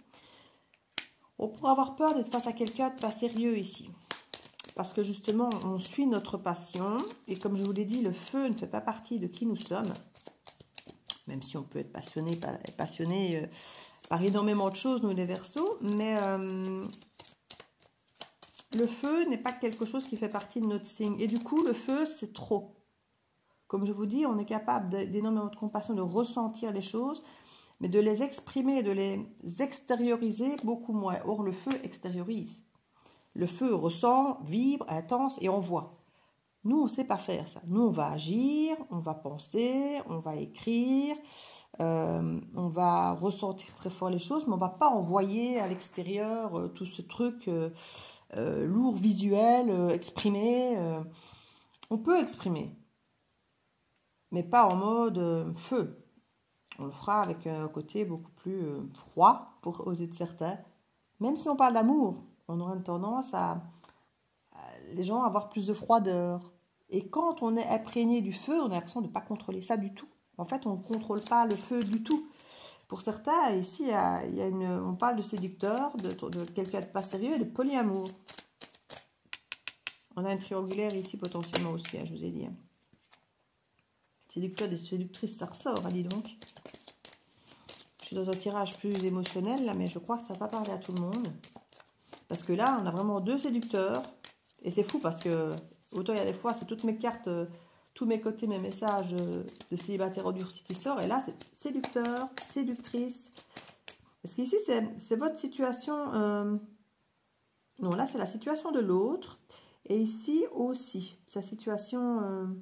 On pourrait avoir peur d'être face à quelqu'un de pas sérieux ici. Parce que justement, on suit notre passion. Et comme je vous l'ai dit, le feu ne fait pas partie de qui nous sommes. Même si on peut être passionné par énormément de choses, nous les Verseaux. Mais le feu n'est pas quelque chose qui fait partie de notre signe. Et du coup, le feu, c'est trop. Comme je vous dis, on est capable d'énormément de compassion, de ressentir les choses, mais de les exprimer, de les extérioriser, beaucoup moins. Or, le feu extériorise. Le feu ressent, vibre, intense et on voit. Nous, on ne sait pas faire ça. Nous, on va agir, on va penser, on va écrire, on va ressentir très fort les choses, mais on ne va pas envoyer à l'extérieur tout ce truc lourd, visuel, exprimé. On peut exprimer, mais pas en mode feu. On le fera avec un côté beaucoup plus froid, pour oser de certains. Même si on parle d'amour, on aura une tendance les gens à avoir plus de froideur. Et quand on est imprégné du feu, on a l'impression de ne pas contrôler ça du tout. En fait, on ne contrôle pas le feu du tout. Pour certains, ici, on parle de séducteur, de quelqu'un de pas sérieux et de polyamour. On a un triangulaire ici potentiellement aussi, hein, je vous ai dit. Hein. Séducteur et séductrice, ça ressort, hein, dis donc. Je suis dans un tirage plus émotionnel, là, mais je crois que ça ne va pas parler à tout le monde. Parce que là, on a vraiment deux séducteurs. Et c'est fou parce que, autant il y a des fois, c'est toutes mes cartes, tous mes côtés, mes messages de célibataire endurci qui sortent. Et là, c'est séducteur, séductrice. Parce qu'ici, c'est votre situation. Non, là, c'est la situation de l'autre. Et ici aussi, sa situation.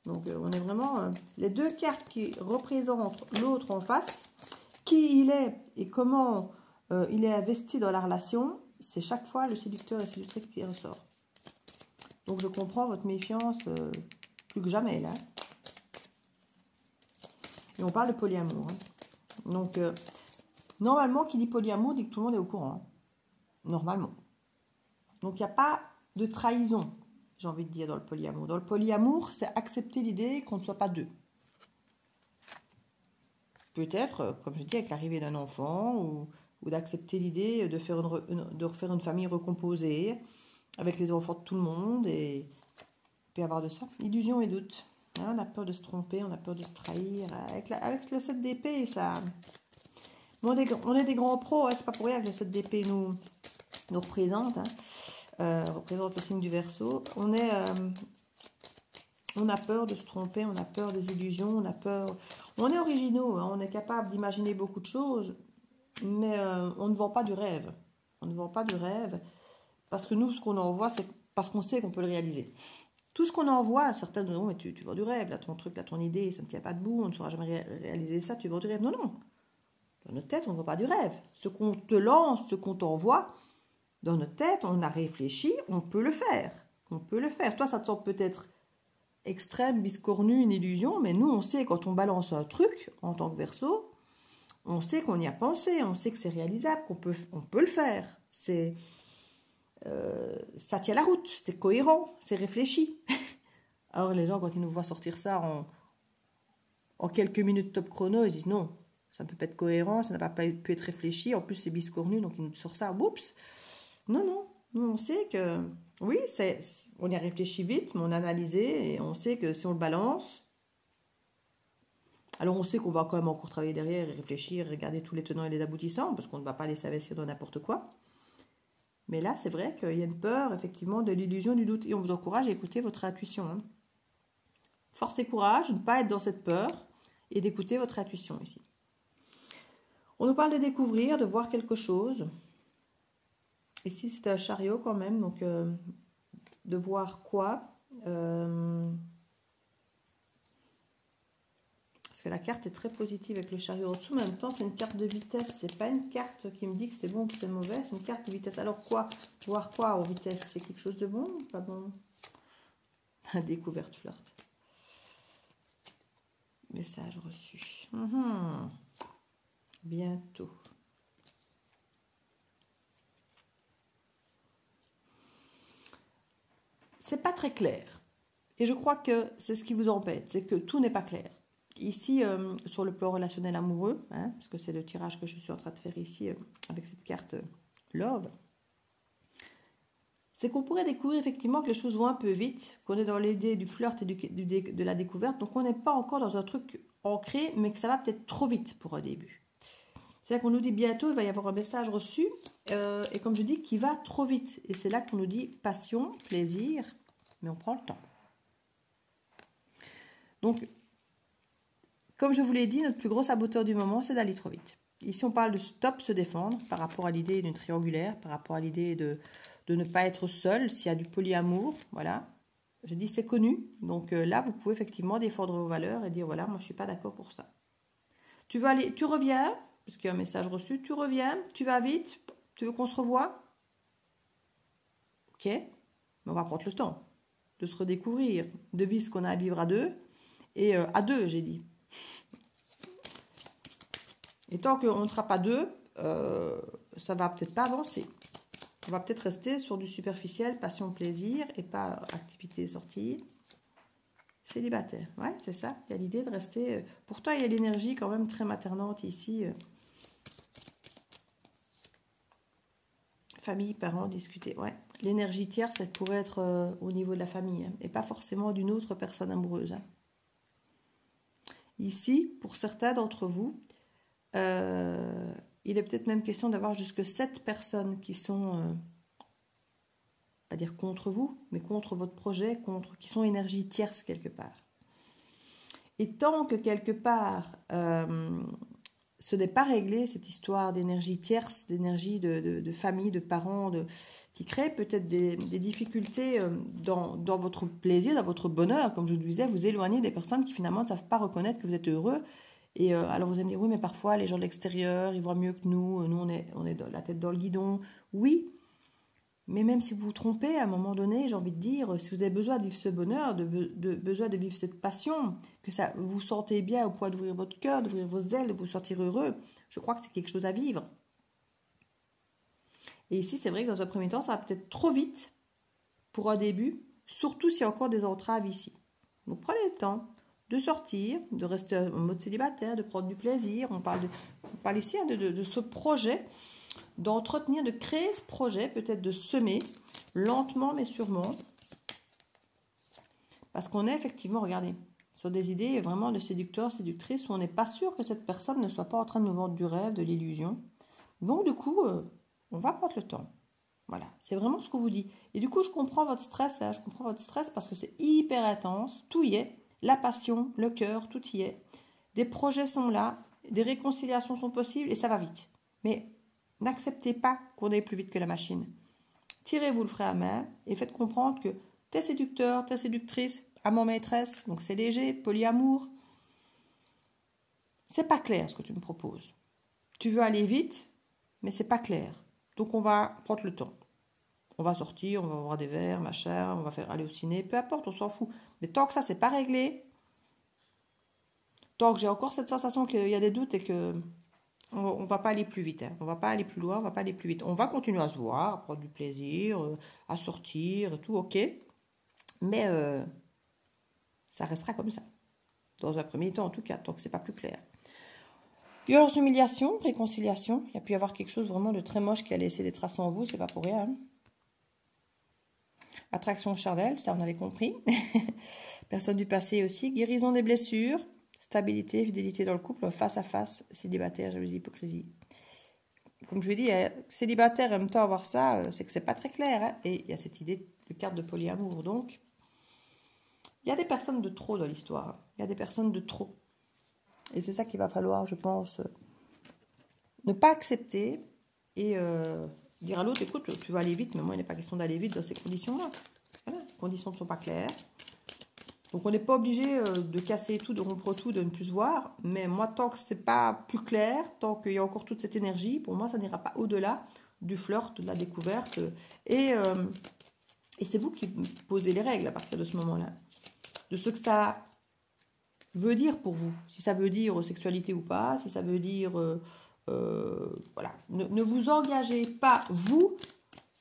Donc, on est vraiment les deux cartes qui représentent l'autre en face. Qui il est et comment il est investi dans la relation. C'est chaque fois le séducteur et séductrice qui ressort. Donc, je comprends votre méfiance plus que jamais, là. Et on parle de polyamour. Hein. Donc, normalement, qui dit polyamour dit que tout le monde est au courant. Hein. Normalement. Donc, il n'y a pas de trahison, j'ai envie de dire, dans le polyamour. Dans le polyamour, c'est accepter l'idée qu'on ne soit pas deux. Peut-être, comme je dis, avec l'arrivée d'un enfant ou d'accepter l'idée de refaire une famille recomposée avec les enfants de tout le monde et puis avoir de ça. Illusion et doute. Hein, on a peur de se tromper, on a peur de se trahir. Avec le 7 d'épée, ça... On est des grands pros, hein, c'est pas pour rien que le 7 d'épée nous représente. Hein, représente le signe du Verseau. On a peur de se tromper, on a peur des illusions, on a peur... On est originaux, hein, on est capable d'imaginer beaucoup de choses, mais on ne vend pas du rêve. On ne vend pas du rêve, parce que nous, ce qu'on envoie, c'est parce qu'on sait qu'on peut le réaliser. Tout ce qu'on envoie, certains nous disent, mais tu vends du rêve, là, ton truc, là, ton idée, ça ne tient pas debout, on ne saura jamais réaliser ça, tu vends du rêve. Non, non. Dans notre tête, on ne vend pas du rêve. Ce qu'on te lance, ce qu'on t'envoie, dans notre tête, on a réfléchi, on peut le faire. On peut le faire. Toi, ça te semble peut-être extrême, biscornu, une illusion, mais nous, on sait, quand on balance un truc, en tant que Verseau, on sait qu'on y a pensé, on sait que c'est réalisable, on peut le faire. Ça tient la route, c'est cohérent, c'est réfléchi. Alors les gens, quand ils nous voient sortir ça en quelques minutes top chrono, ils disent non, ça ne peut pas être cohérent, ça n'a pas pu être réfléchi, en plus c'est biscornu, donc ils nous sortent ça, oups. Non, non, nous on sait que, oui, on y a réfléchi vite, mais on a analysé, et on sait que si on le balance, alors on sait qu'on va quand même encore travailler derrière, et réfléchir, regarder tous les tenants et les aboutissants, parce qu'on ne va pas laisser investir dans n'importe quoi. Mais là, c'est vrai qu'il y a une peur, effectivement, de l'illusion, du doute. Et on vous encourage à écouter votre intuition. Hein. Force et courage de ne pas être dans cette peur et d'écouter votre intuition ici. On nous parle de découvrir, de voir quelque chose. Ici, c'est un chariot quand même. Donc, de voir quoi Parce que la carte est très positive avec le chariot au-dessous, mais en même temps, c'est une carte de vitesse. C'est pas une carte qui me dit que c'est bon ou que c'est mauvais, c'est une carte de vitesse. Alors quoi? Voir quoi en vitesse? C'est quelque chose de bon ou pas bon? Découverte, flirt. Message reçu. Bientôt. C'est pas très clair. Et je crois que c'est ce qui vous embête, c'est que tout n'est pas clair. Ici, sur le plan relationnel amoureux, hein, parce que c'est le tirage que je suis en train de faire ici avec cette carte Love, c'est qu'on pourrait découvrir effectivement que les choses vont un peu vite, qu'on est dans l'idée du flirt et de la découverte, donc on n'est pas encore dans un truc ancré, mais que ça va peut-être trop vite pour un début. C'est-à-dire qu'on nous dit bientôt, il va y avoir un message reçu, et comme je dis, qui va trop vite. Et c'est là qu'on nous dit passion, plaisir, mais on prend le temps. Donc, comme je vous l'ai dit, notre plus gros saboteur du moment, c'est d'aller trop vite. Ici, on parle de stop, se défendre, par rapport à l'idée d'une triangulaire, par rapport à l'idée de ne pas être seul, s'il y a du polyamour, voilà. Je dis c'est connu, donc là, vous pouvez effectivement défendre vos valeurs et dire, voilà, moi, je ne suis pas d'accord pour ça. Tu veux aller, tu reviens, parce qu'il y a un message reçu, tu reviens, tu vas vite, tu veux qu'on se revoie? Ok, mais on va prendre le temps de se redécouvrir, de vivre ce qu'on a à vivre à deux, et à deux, j'ai dit. Et tant qu'on ne sera pas deux, ça va peut-être pas avancer. On va peut-être rester sur du superficiel, passion, plaisir, et pas activité, sortie. Célibataire, ouais, c'est ça. Il y a l'idée de rester... pourtant, il y a l'énergie quand même très maternante ici. Famille, parents, discuter, ouais. L'énergie tierce, elle pourrait être au niveau de la famille, hein, et pas forcément d'une autre personne amoureuse. Hein. Ici, pour certains d'entre vous, il est peut-être même question d'avoir jusque 7 personnes qui sont, pas dire contre vous, mais contre votre projet, qui sont énergie tierce quelque part. Et tant que quelque part, ce n'est pas réglé, cette histoire d'énergie tierce, d'énergie de famille, de parents, qui crée peut-être des difficultés dans votre plaisir, dans votre bonheur, comme je vous disais, vous éloignez des personnes qui finalement ne savent pas reconnaître que vous êtes heureux. Et alors vous allez me dire, oui, mais parfois les gens de l'extérieur, ils voient mieux que nous, on est la tête dans le guidon. Oui, mais même si vous vous trompez, à un moment donné, j'ai envie de dire, si vous avez besoin de vivre ce bonheur, besoin de vivre cette passion, que ça vous sentez bien au point d'ouvrir votre cœur, d'ouvrir vos ailes, de vous sentir heureux, je crois que c'est quelque chose à vivre. Et ici, c'est vrai que dans un premier temps, ça va peut-être trop vite pour un début, surtout s'il y a encore des entraves ici. Donc prenez le temps de sortir, de rester en mode célibataire, de prendre du plaisir. On parle ici de ce projet, d'entretenir, de créer ce projet, peut-être de semer, lentement mais sûrement. Parce qu'on est effectivement, regardez, sur des idées vraiment de séducteurs, séductrices, où on n'est pas sûr que cette personne ne soit pas en train de nous vendre du rêve, de l'illusion. Donc du coup, on va prendre le temps. Voilà, c'est vraiment ce que vous dit. Et du coup, je comprends votre stress, là, je comprends votre stress parce que c'est hyper intense, tout y est. La passion, le cœur, tout y est. Des projets sont là, des réconciliations sont possibles et ça va vite. Mais n'acceptez pas qu'on aille plus vite que la machine. Tirez-vous le frein à main et faites comprendre que t'es séducteur, t'es séductrice, amant maîtresse, donc c'est léger, polyamour. C'est pas clair ce que tu me proposes. Tu veux aller vite, mais c'est pas clair. Donc on va prendre le temps. On va sortir, on va boire des verres, machin, on va faire aller au ciné, peu importe, on s'en fout. Mais tant que ça, c'est pas réglé, tant que j'ai encore cette sensation qu'il y a des doutes et que on va pas aller plus vite, hein. On va pas aller plus loin, on va pas aller plus vite. On va continuer à se voir, à prendre du plaisir, à sortir et tout, ok. Mais ça restera comme ça. Dans un premier temps, en tout cas, tant que c'est pas plus clair. Violence, humiliation, réconciliation. Il y a pu y avoir quelque chose vraiment de très moche qui a laissé des traces en vous, c'est pas pour rien. Hein. Attraction charnelle, ça on avait compris. Personne du passé aussi. Guérison des blessures. Stabilité, fidélité dans le couple. Face à face, célibataire, jalousie, hypocrisie. Comme je vous dis, célibataire en même temps avoir ça, c'est que c'est pas très clair. Hein. Et il y a cette idée de carte de polyamour. Donc, il y a des personnes de trop dans l'histoire. Il y a des personnes de trop. Et c'est ça qu'il va falloir, je pense, ne pas accepter et dire à l'autre, écoute, tu vas aller vite, mais moi, il n'est pas question d'aller vite dans ces conditions-là. Voilà, les conditions ne sont pas claires. Donc, on n'est pas obligé de casser tout, de rompre tout, de ne plus se voir. Mais moi, tant que ce n'est pas plus clair, tant qu'il y a encore toute cette énergie, pour moi, ça n'ira pas au-delà du flirt, de la découverte. Et c'est vous qui posez les règles à partir de ce moment-là. De ce que ça veut dire pour vous. Si ça veut dire sexualité ou pas, si ça veut dire... voilà. Ne vous engagez pas, vous,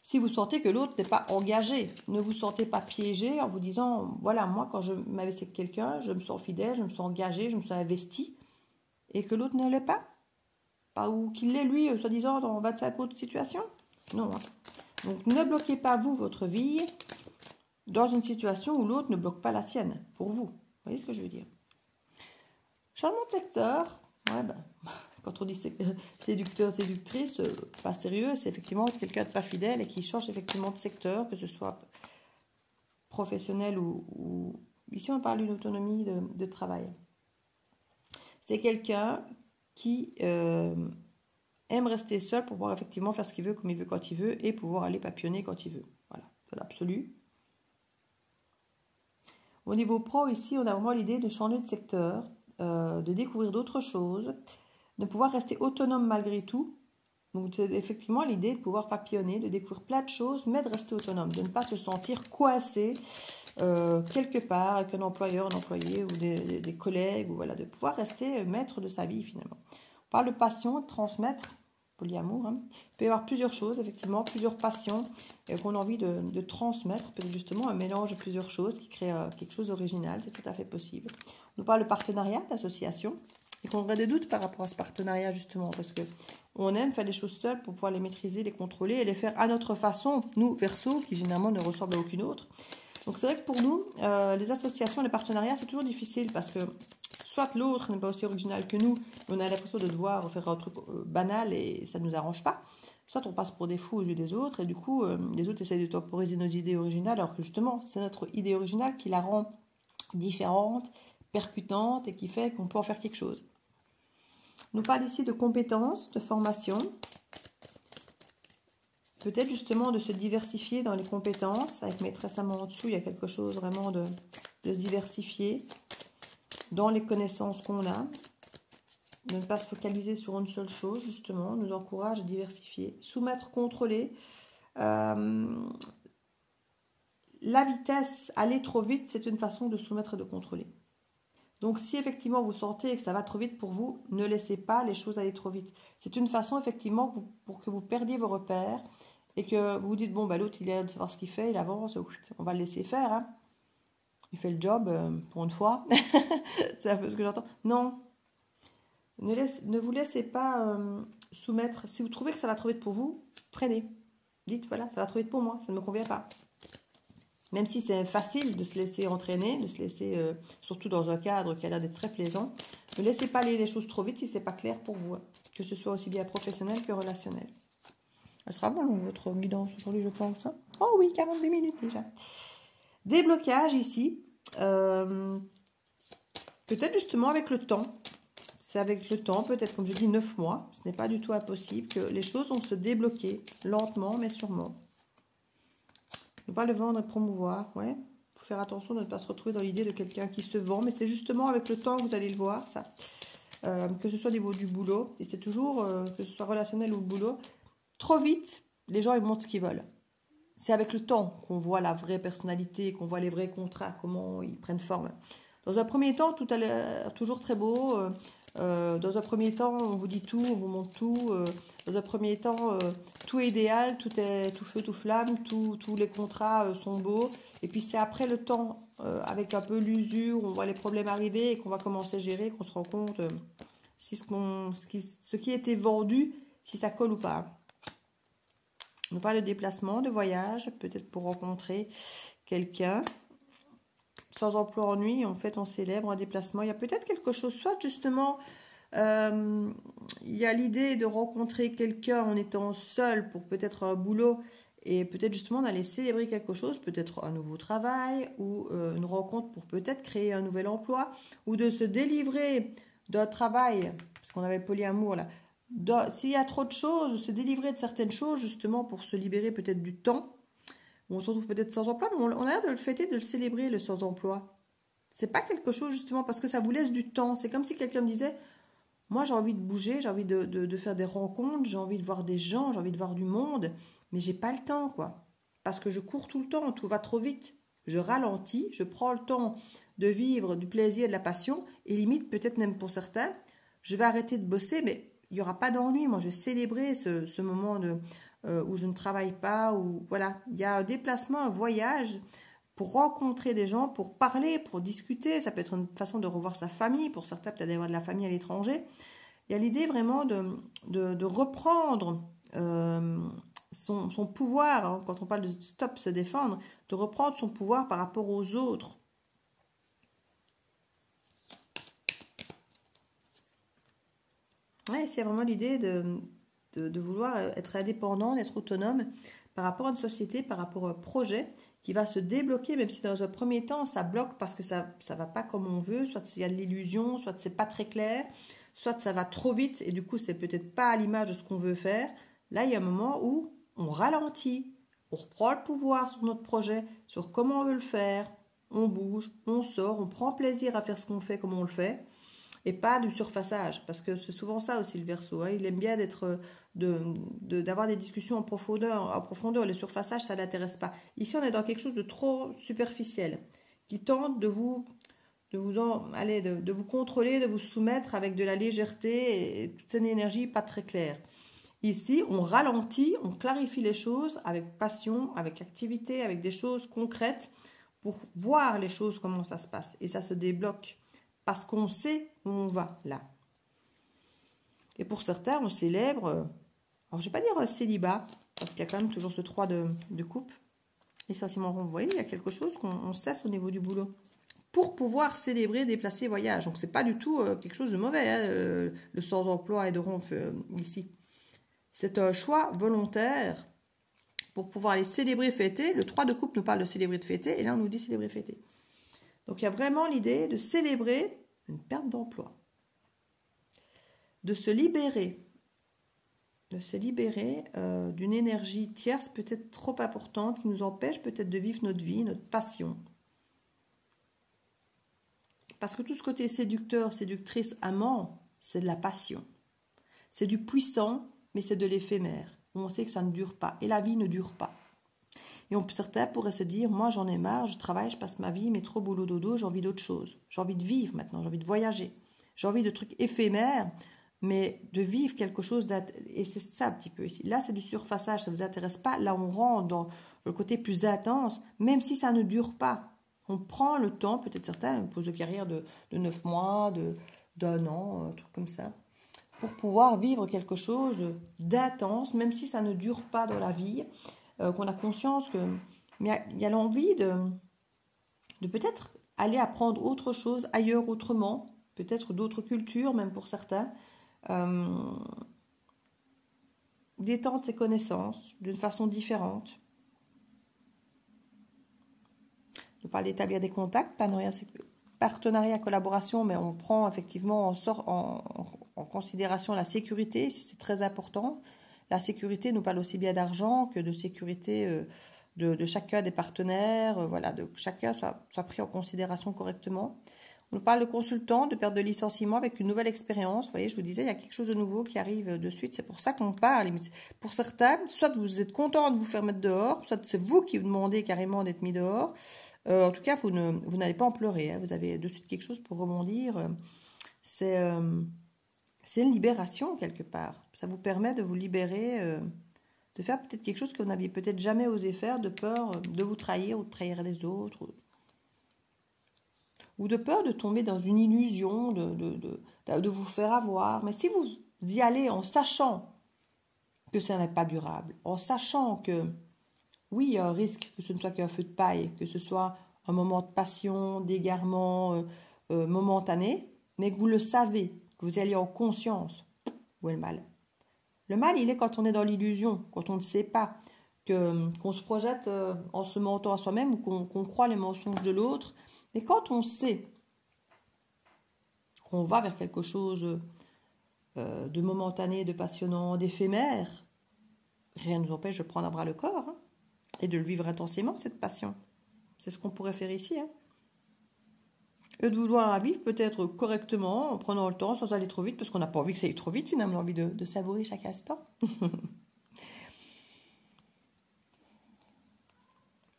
si vous sentez que l'autre n'est pas engagé. Ne vous sentez pas piégé en vous disant, voilà, moi, quand je m'investis avec quelqu'un, je me sens fidèle, je me sens engagé, je me sens investi, et que l'autre ne l'est pas. Ou qu'il l'est, lui, soi-disant, dans 25 autres situations. Non. Hein. Donc, ne bloquez pas, vous, votre vie dans une situation où l'autre ne bloque pas la sienne, pour vous. Vous voyez ce que je veux dire? Changement de secteur, ouais, ben, quand on dit séducteur, séductrice, pas sérieux, c'est effectivement quelqu'un de pas fidèle et qui change effectivement de secteur, que ce soit professionnel ou Ici, on parle d'une autonomie de travail. C'est quelqu'un qui aime rester seul pour pouvoir effectivement faire ce qu'il veut, comme il veut, quand il veut, et pouvoir aller papillonner quand il veut. Voilà, c'est l'absolu. Au niveau pro, ici, on a vraiment l'idée de changer de secteur, de découvrir d'autres choses, de pouvoir rester autonome malgré tout. Donc, c'est effectivement l'idée de pouvoir papillonner, de découvrir plein de choses, mais de rester autonome, de ne pas se sentir coincé quelque part avec un employeur, un employé ou des collègues, ou voilà, de pouvoir rester maître de sa vie finalement. On parle de passion, de transmettre, polyamour. Hein. Il peut y avoir plusieurs choses, effectivement, plusieurs passions qu'on a envie de transmettre, peut-être justement un mélange de plusieurs choses qui crée quelque chose d'original, c'est tout à fait possible. On parle de partenariat, d'association, et qu'on aurait des doutes par rapport à ce partenariat justement, parce que on aime faire des choses seules pour pouvoir les maîtriser, les contrôler et les faire à notre façon, nous, Verseau, qui généralement ne ressemblent à aucune autre. Donc c'est vrai que pour nous, les associations, les partenariats, c'est toujours difficile parce que soit l'autre n'est pas aussi original que nous, on a l'impression de devoir faire un truc banal et ça ne nous arrange pas. Soit on passe pour des fous aux yeux des autres et du coup, les autres essayent de temporiser nos idées originales alors que justement, c'est notre idée originale qui la rend différente, percutante et qui fait qu'on peut en faire quelque chose. On nous parle ici de compétences, de formation. Peut-être justement de se diversifier dans les compétences. Avec mes tressaments en dessous, il y a quelque chose vraiment de se diversifier dans les connaissances qu'on a. De ne pas se focaliser sur une seule chose, justement, nous encourage à diversifier. Soumettre, contrôler. La vitesse, aller trop vite, c'est une façon de soumettre et de contrôler. Donc, si effectivement vous sentez que ça va trop vite pour vous, ne laissez pas les choses aller trop vite. C'est une façon, effectivement, pour que vous perdiez vos repères et que vous vous dites, bon, bah, l'autre, il a l'air de savoir ce qu'il fait, il avance, on va le laisser faire. Hein. Il fait le job pour une fois. C'est un peu ce que j'entends. Non. Ne vous laissez pas soumettre. Si vous trouvez que ça va trop vite pour vous, freinez. Dites, voilà, ça va trop vite pour moi, ça ne me convient pas. Même si c'est facile de se laisser entraîner, de se laisser, surtout dans un cadre qui a l'air d'être très plaisant, ne laissez pas aller les choses trop vite si ce n'est pas clair pour vous, hein, que ce soit aussi bien professionnel que relationnel. Elle sera bon votre guidance aujourd'hui, je pense. Hein. Oh oui, 42 minutes déjà. Déblocage ici, peut-être justement avec le temps. C'est avec le temps, peut-être comme je dis 9 mois, ce n'est pas du tout impossible que les choses vont se débloquer lentement mais sûrement. Ne pas le vendre et promouvoir, ouais. Il faut faire attention de ne pas se retrouver dans l'idée de quelqu'un qui se vend, mais c'est justement avec le temps que vous allez le voir, ça. Que ce soit au niveau du boulot, et c'est toujours, que ce soit relationnel ou boulot, trop vite, les gens ils montrent ce qu'ils veulent. C'est avec le temps qu'on voit la vraie personnalité, qu'on voit les vrais contrats, comment ils prennent forme. Dans un premier temps, tout a l'air toujours très beau. Dans un premier temps, on vous dit tout, on vous montre tout. Dans un premier temps, tout est idéal, tout est tout feu, tout flamme, tous les contrats sont beaux. Et puis c'est après le temps, avec un peu l'usure, on voit les problèmes arriver et qu'on va commencer à gérer, qu'on se rend compte si ce qui était vendu, si ça colle ou pas. On parle de déplacement, de voyage, peut-être pour rencontrer quelqu'un. Sans emploi ennui, en fait, on célèbre un déplacement. Il y a peut-être quelque chose, soit justement, il y a l'idée de rencontrer quelqu'un en étant seul pour peut-être un boulot et peut-être justement d'aller célébrer quelque chose, peut-être un nouveau travail ou une rencontre pour peut-être créer un nouvel emploi ou de se délivrer d'un travail, parce qu'on avait le polyamour là. S'il y a trop de choses, se délivrer de certaines choses justement pour se libérer peut-être du temps. On se retrouve peut-être sans emploi, mais on a l'air de le fêter, de le célébrer, le sans-emploi. C'est pas quelque chose justement parce que ça vous laisse du temps. C'est comme si quelqu'un me disait, moi j'ai envie de bouger, j'ai envie de faire des rencontres, j'ai envie de voir des gens, j'ai envie de voir du monde, mais j'ai pas le temps quoi. Parce que je cours tout le temps, tout va trop vite. Je ralentis, je prends le temps de vivre du plaisir, de la passion, et limite peut-être même pour certains, je vais arrêter de bosser, mais il n'y aura pas d'ennui. Moi je vais célébrer ce moment où je ne travaille pas, ou voilà, il y a un déplacement, un voyage pour rencontrer des gens, pour parler, pour discuter. Ça peut être une façon de revoir sa famille, pour certains peut-être d'avoir de la famille à l'étranger. Il y a l'idée vraiment de reprendre son pouvoir, hein, quand on parle de stop, se défendre, de reprendre son pouvoir par rapport aux autres. Ouais, c'est vraiment l'idée de vouloir être indépendant, d'être autonome, par rapport à une société, par rapport à un projet qui va se débloquer, même si dans un premier temps, ça bloque parce que ça ne va pas comme on veut, soit il y a de l'illusion, soit c'est pas très clair, soit ça va trop vite et du coup, c'est peut-être pas à l'image de ce qu'on veut faire. Là, il y a un moment où on ralentit, on reprend le pouvoir sur notre projet, sur comment on veut le faire, on bouge, on sort, on prend plaisir à faire ce qu'on fait, comme on le fait. Et pas du surfaçage, parce que c'est souvent ça aussi le Verseau. Hein. Il aime bien d'avoir des discussions en profondeur. Le surfaçage, ça ne l'intéresse pas. Ici, on est dans quelque chose de trop superficiel, qui tente de vous contrôler, de vous soumettre avec de la légèreté et toute cette énergie pas très claire. Ici, on ralentit, on clarifie les choses avec passion, avec activité, avec des choses concrètes pour voir les choses, comment ça se passe. Et ça se débloque. Parce qu'on sait où on va, là. Et pour certains, on célèbre, alors je ne vais pas dire un célibat, parce qu'il y a quand même toujours ce 3 de coupe. Essentiellement, vous voyez, il y a quelque chose qu'on cesse au niveau du boulot. Pour pouvoir célébrer, déplacer, voyage. Donc, ce n'est pas du tout quelque chose de mauvais, hein, le sans-emploi et de ronf ici. C'est un choix volontaire pour pouvoir aller célébrer, fêter. Le 3 de coupe nous parle de célébrer, de fêter, et là, on nous dit célébrer, fêter. Donc, il y a vraiment l'idée de célébrer une perte d'emploi, de se libérer d'une énergie tierce peut-être trop importante qui nous empêche peut-être de vivre notre vie, notre passion. Parce que tout ce côté séducteur, séductrice, amant, c'est de la passion. C'est du puissant, mais c'est de l'éphémère. On sait que ça ne dure pas, et la vie ne dure pas. Et certains pourraient se dire, moi j'en ai marre, je travaille, je passe ma vie, mais trop boulot dodo, j'ai envie d'autre chose. J'ai envie de vivre maintenant, j'ai envie de voyager. J'ai envie de trucs éphémères, mais de vivre quelque chose, et c'est ça un petit peu ici. Là c'est du surfaçage, ça ne vous intéresse pas. Là on rentre dans le côté plus intense, même si ça ne dure pas. On prend le temps, peut-être certains, une pause de carrière de 9 mois, d'un an, un truc comme ça, pour pouvoir vivre quelque chose d'intense, même si ça ne dure pas dans la vie. Qu'on a conscience que mais il y a l'envie de peut-être aller apprendre autre chose ailleurs autrement, peut-être d'autres cultures, même pour certains, d'étendre ses connaissances d'une façon différente. On parle d'établir des contacts, partenariat, collaboration, mais on prend effectivement en considération la sécurité, c'est très important. La sécurité nous parle aussi bien d'argent que de sécurité de chacun des partenaires, voilà, de que chacun soit pris en considération correctement. On nous parle de consultant, de perte de licenciement avec une nouvelle expérience. Vous voyez, je vous disais, il y a quelque chose de nouveau qui arrive de suite. C'est pour ça qu'on parle. Pour certains, soit vous êtes content de vous faire mettre dehors, soit c'est vous qui vous demandez carrément d'être mis dehors. En tout cas, vous n'allez pas en pleurer. Hein. Vous avez de suite quelque chose pour rebondir. C'est une libération quelque part. Ça vous permet de vous libérer, de faire peut-être quelque chose que vous n'aviez peut-être jamais osé faire, de peur de vous trahir ou de trahir les autres. Ou de peur de tomber dans une illusion, de vous faire avoir. Mais si vous y allez en sachant que ça n'est pas durable, en sachant que, oui, il y a un risque que ce ne soit qu'un feu de paille, que ce soit un moment de passion, d'égarement momentané, mais que vous le savez, que vous allez en conscience. Où est le mal? Le mal, il est quand on est dans l'illusion, quand on ne sait pas, qu'on se projette en se mentant à soi-même ou qu'on croit les mensonges de l'autre. Mais quand on sait qu'on va vers quelque chose de momentané, de passionnant, d'éphémère, rien ne nous empêche de prendre à bras le corps hein, et de le vivre intensément, cette passion. C'est ce qu'on pourrait faire ici. Hein. Et de vouloir la vivre peut-être correctement, en prenant le temps, sans aller trop vite, parce qu'on n'a pas envie que ça aille trop vite, finalement, on a envie de savourer chaque instant.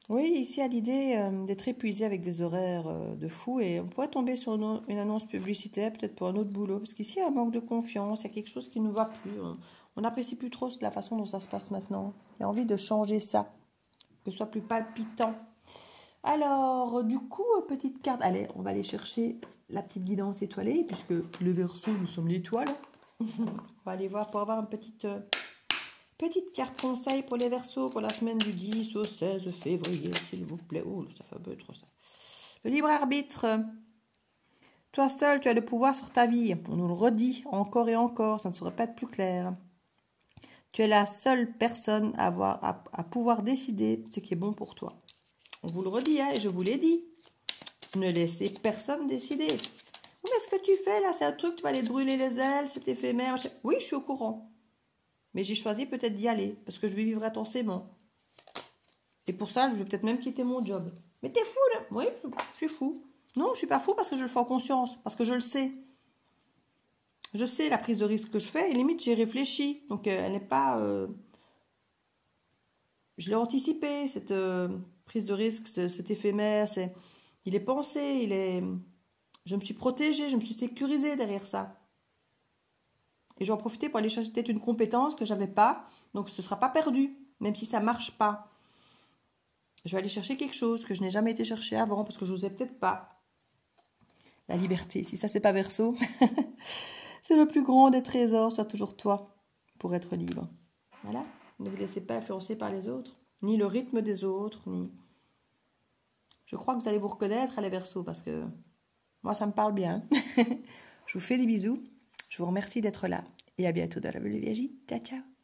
Oui, ici, il y a l'idée d'être épuisé avec des horaires de fou, et on pourrait tomber sur une annonce publicitaire, peut-être pour un autre boulot, parce qu'ici, il y a un manque de confiance, il y a quelque chose qui ne nous va plus, on n'apprécie plus trop la façon dont ça se passe maintenant. Il y a envie de changer ça, que ce soit plus palpitant. Alors, du coup, petite carte. Allez, on va aller chercher la petite guidance étoilée, puisque le Verseau, nous sommes l'étoile. On va aller voir pour avoir une petite carte conseil pour les Verseaux pour la semaine du 10 au 16 février, s'il vous plaît. Oh, ça fait un peu trop ça. Le libre arbitre. Toi seul, tu as le pouvoir sur ta vie. On nous le redit encore et encore, ça ne saurait pas être plus clair. Tu es la seule personne à pouvoir décider ce qui est bon pour toi. On vous le redit, hein, et je vous l'ai dit. Ne laissez personne décider. Oui, mais ce que tu fais là, c'est un truc, tu vas aller te brûler les ailes, c'est éphémère. Oui, je suis au courant. Mais j'ai choisi peut-être d'y aller, parce que je vais vivre intensément. Et pour ça, je vais peut-être même quitter mon job. Mais t'es fou là? Oui, je suis fou. Non, je suis pas fou parce que je le fais en conscience, parce que je le sais. Je sais la prise de risque que je fais, et limite j'ai réfléchi. Donc elle n'est pas... je l'ai anticipé, cette prise de risque, cet éphémère. Il est pensé, je me suis protégée, je me suis sécurisée derrière ça. Et j'en profiter pour aller chercher peut-être une compétence que je n'avais pas. Donc ce ne sera pas perdu, même si ça ne marche pas. Je vais aller chercher quelque chose que je n'ai jamais été chercher avant, parce que je n'osais peut-être pas. La liberté, si ça c'est pas Verseau, c'est le plus grand des trésors, sois toujours toi, pour être libre. Voilà, ne vous laissez pas influencer par les autres, ni le rythme des autres, ni... Je crois que vous allez vous reconnaître, les Verseaux, parce que moi ça me parle bien. Je vous fais des bisous, je vous remercie d'être là, et à bientôt dans la Bulle de Viergie. Ciao, ciao.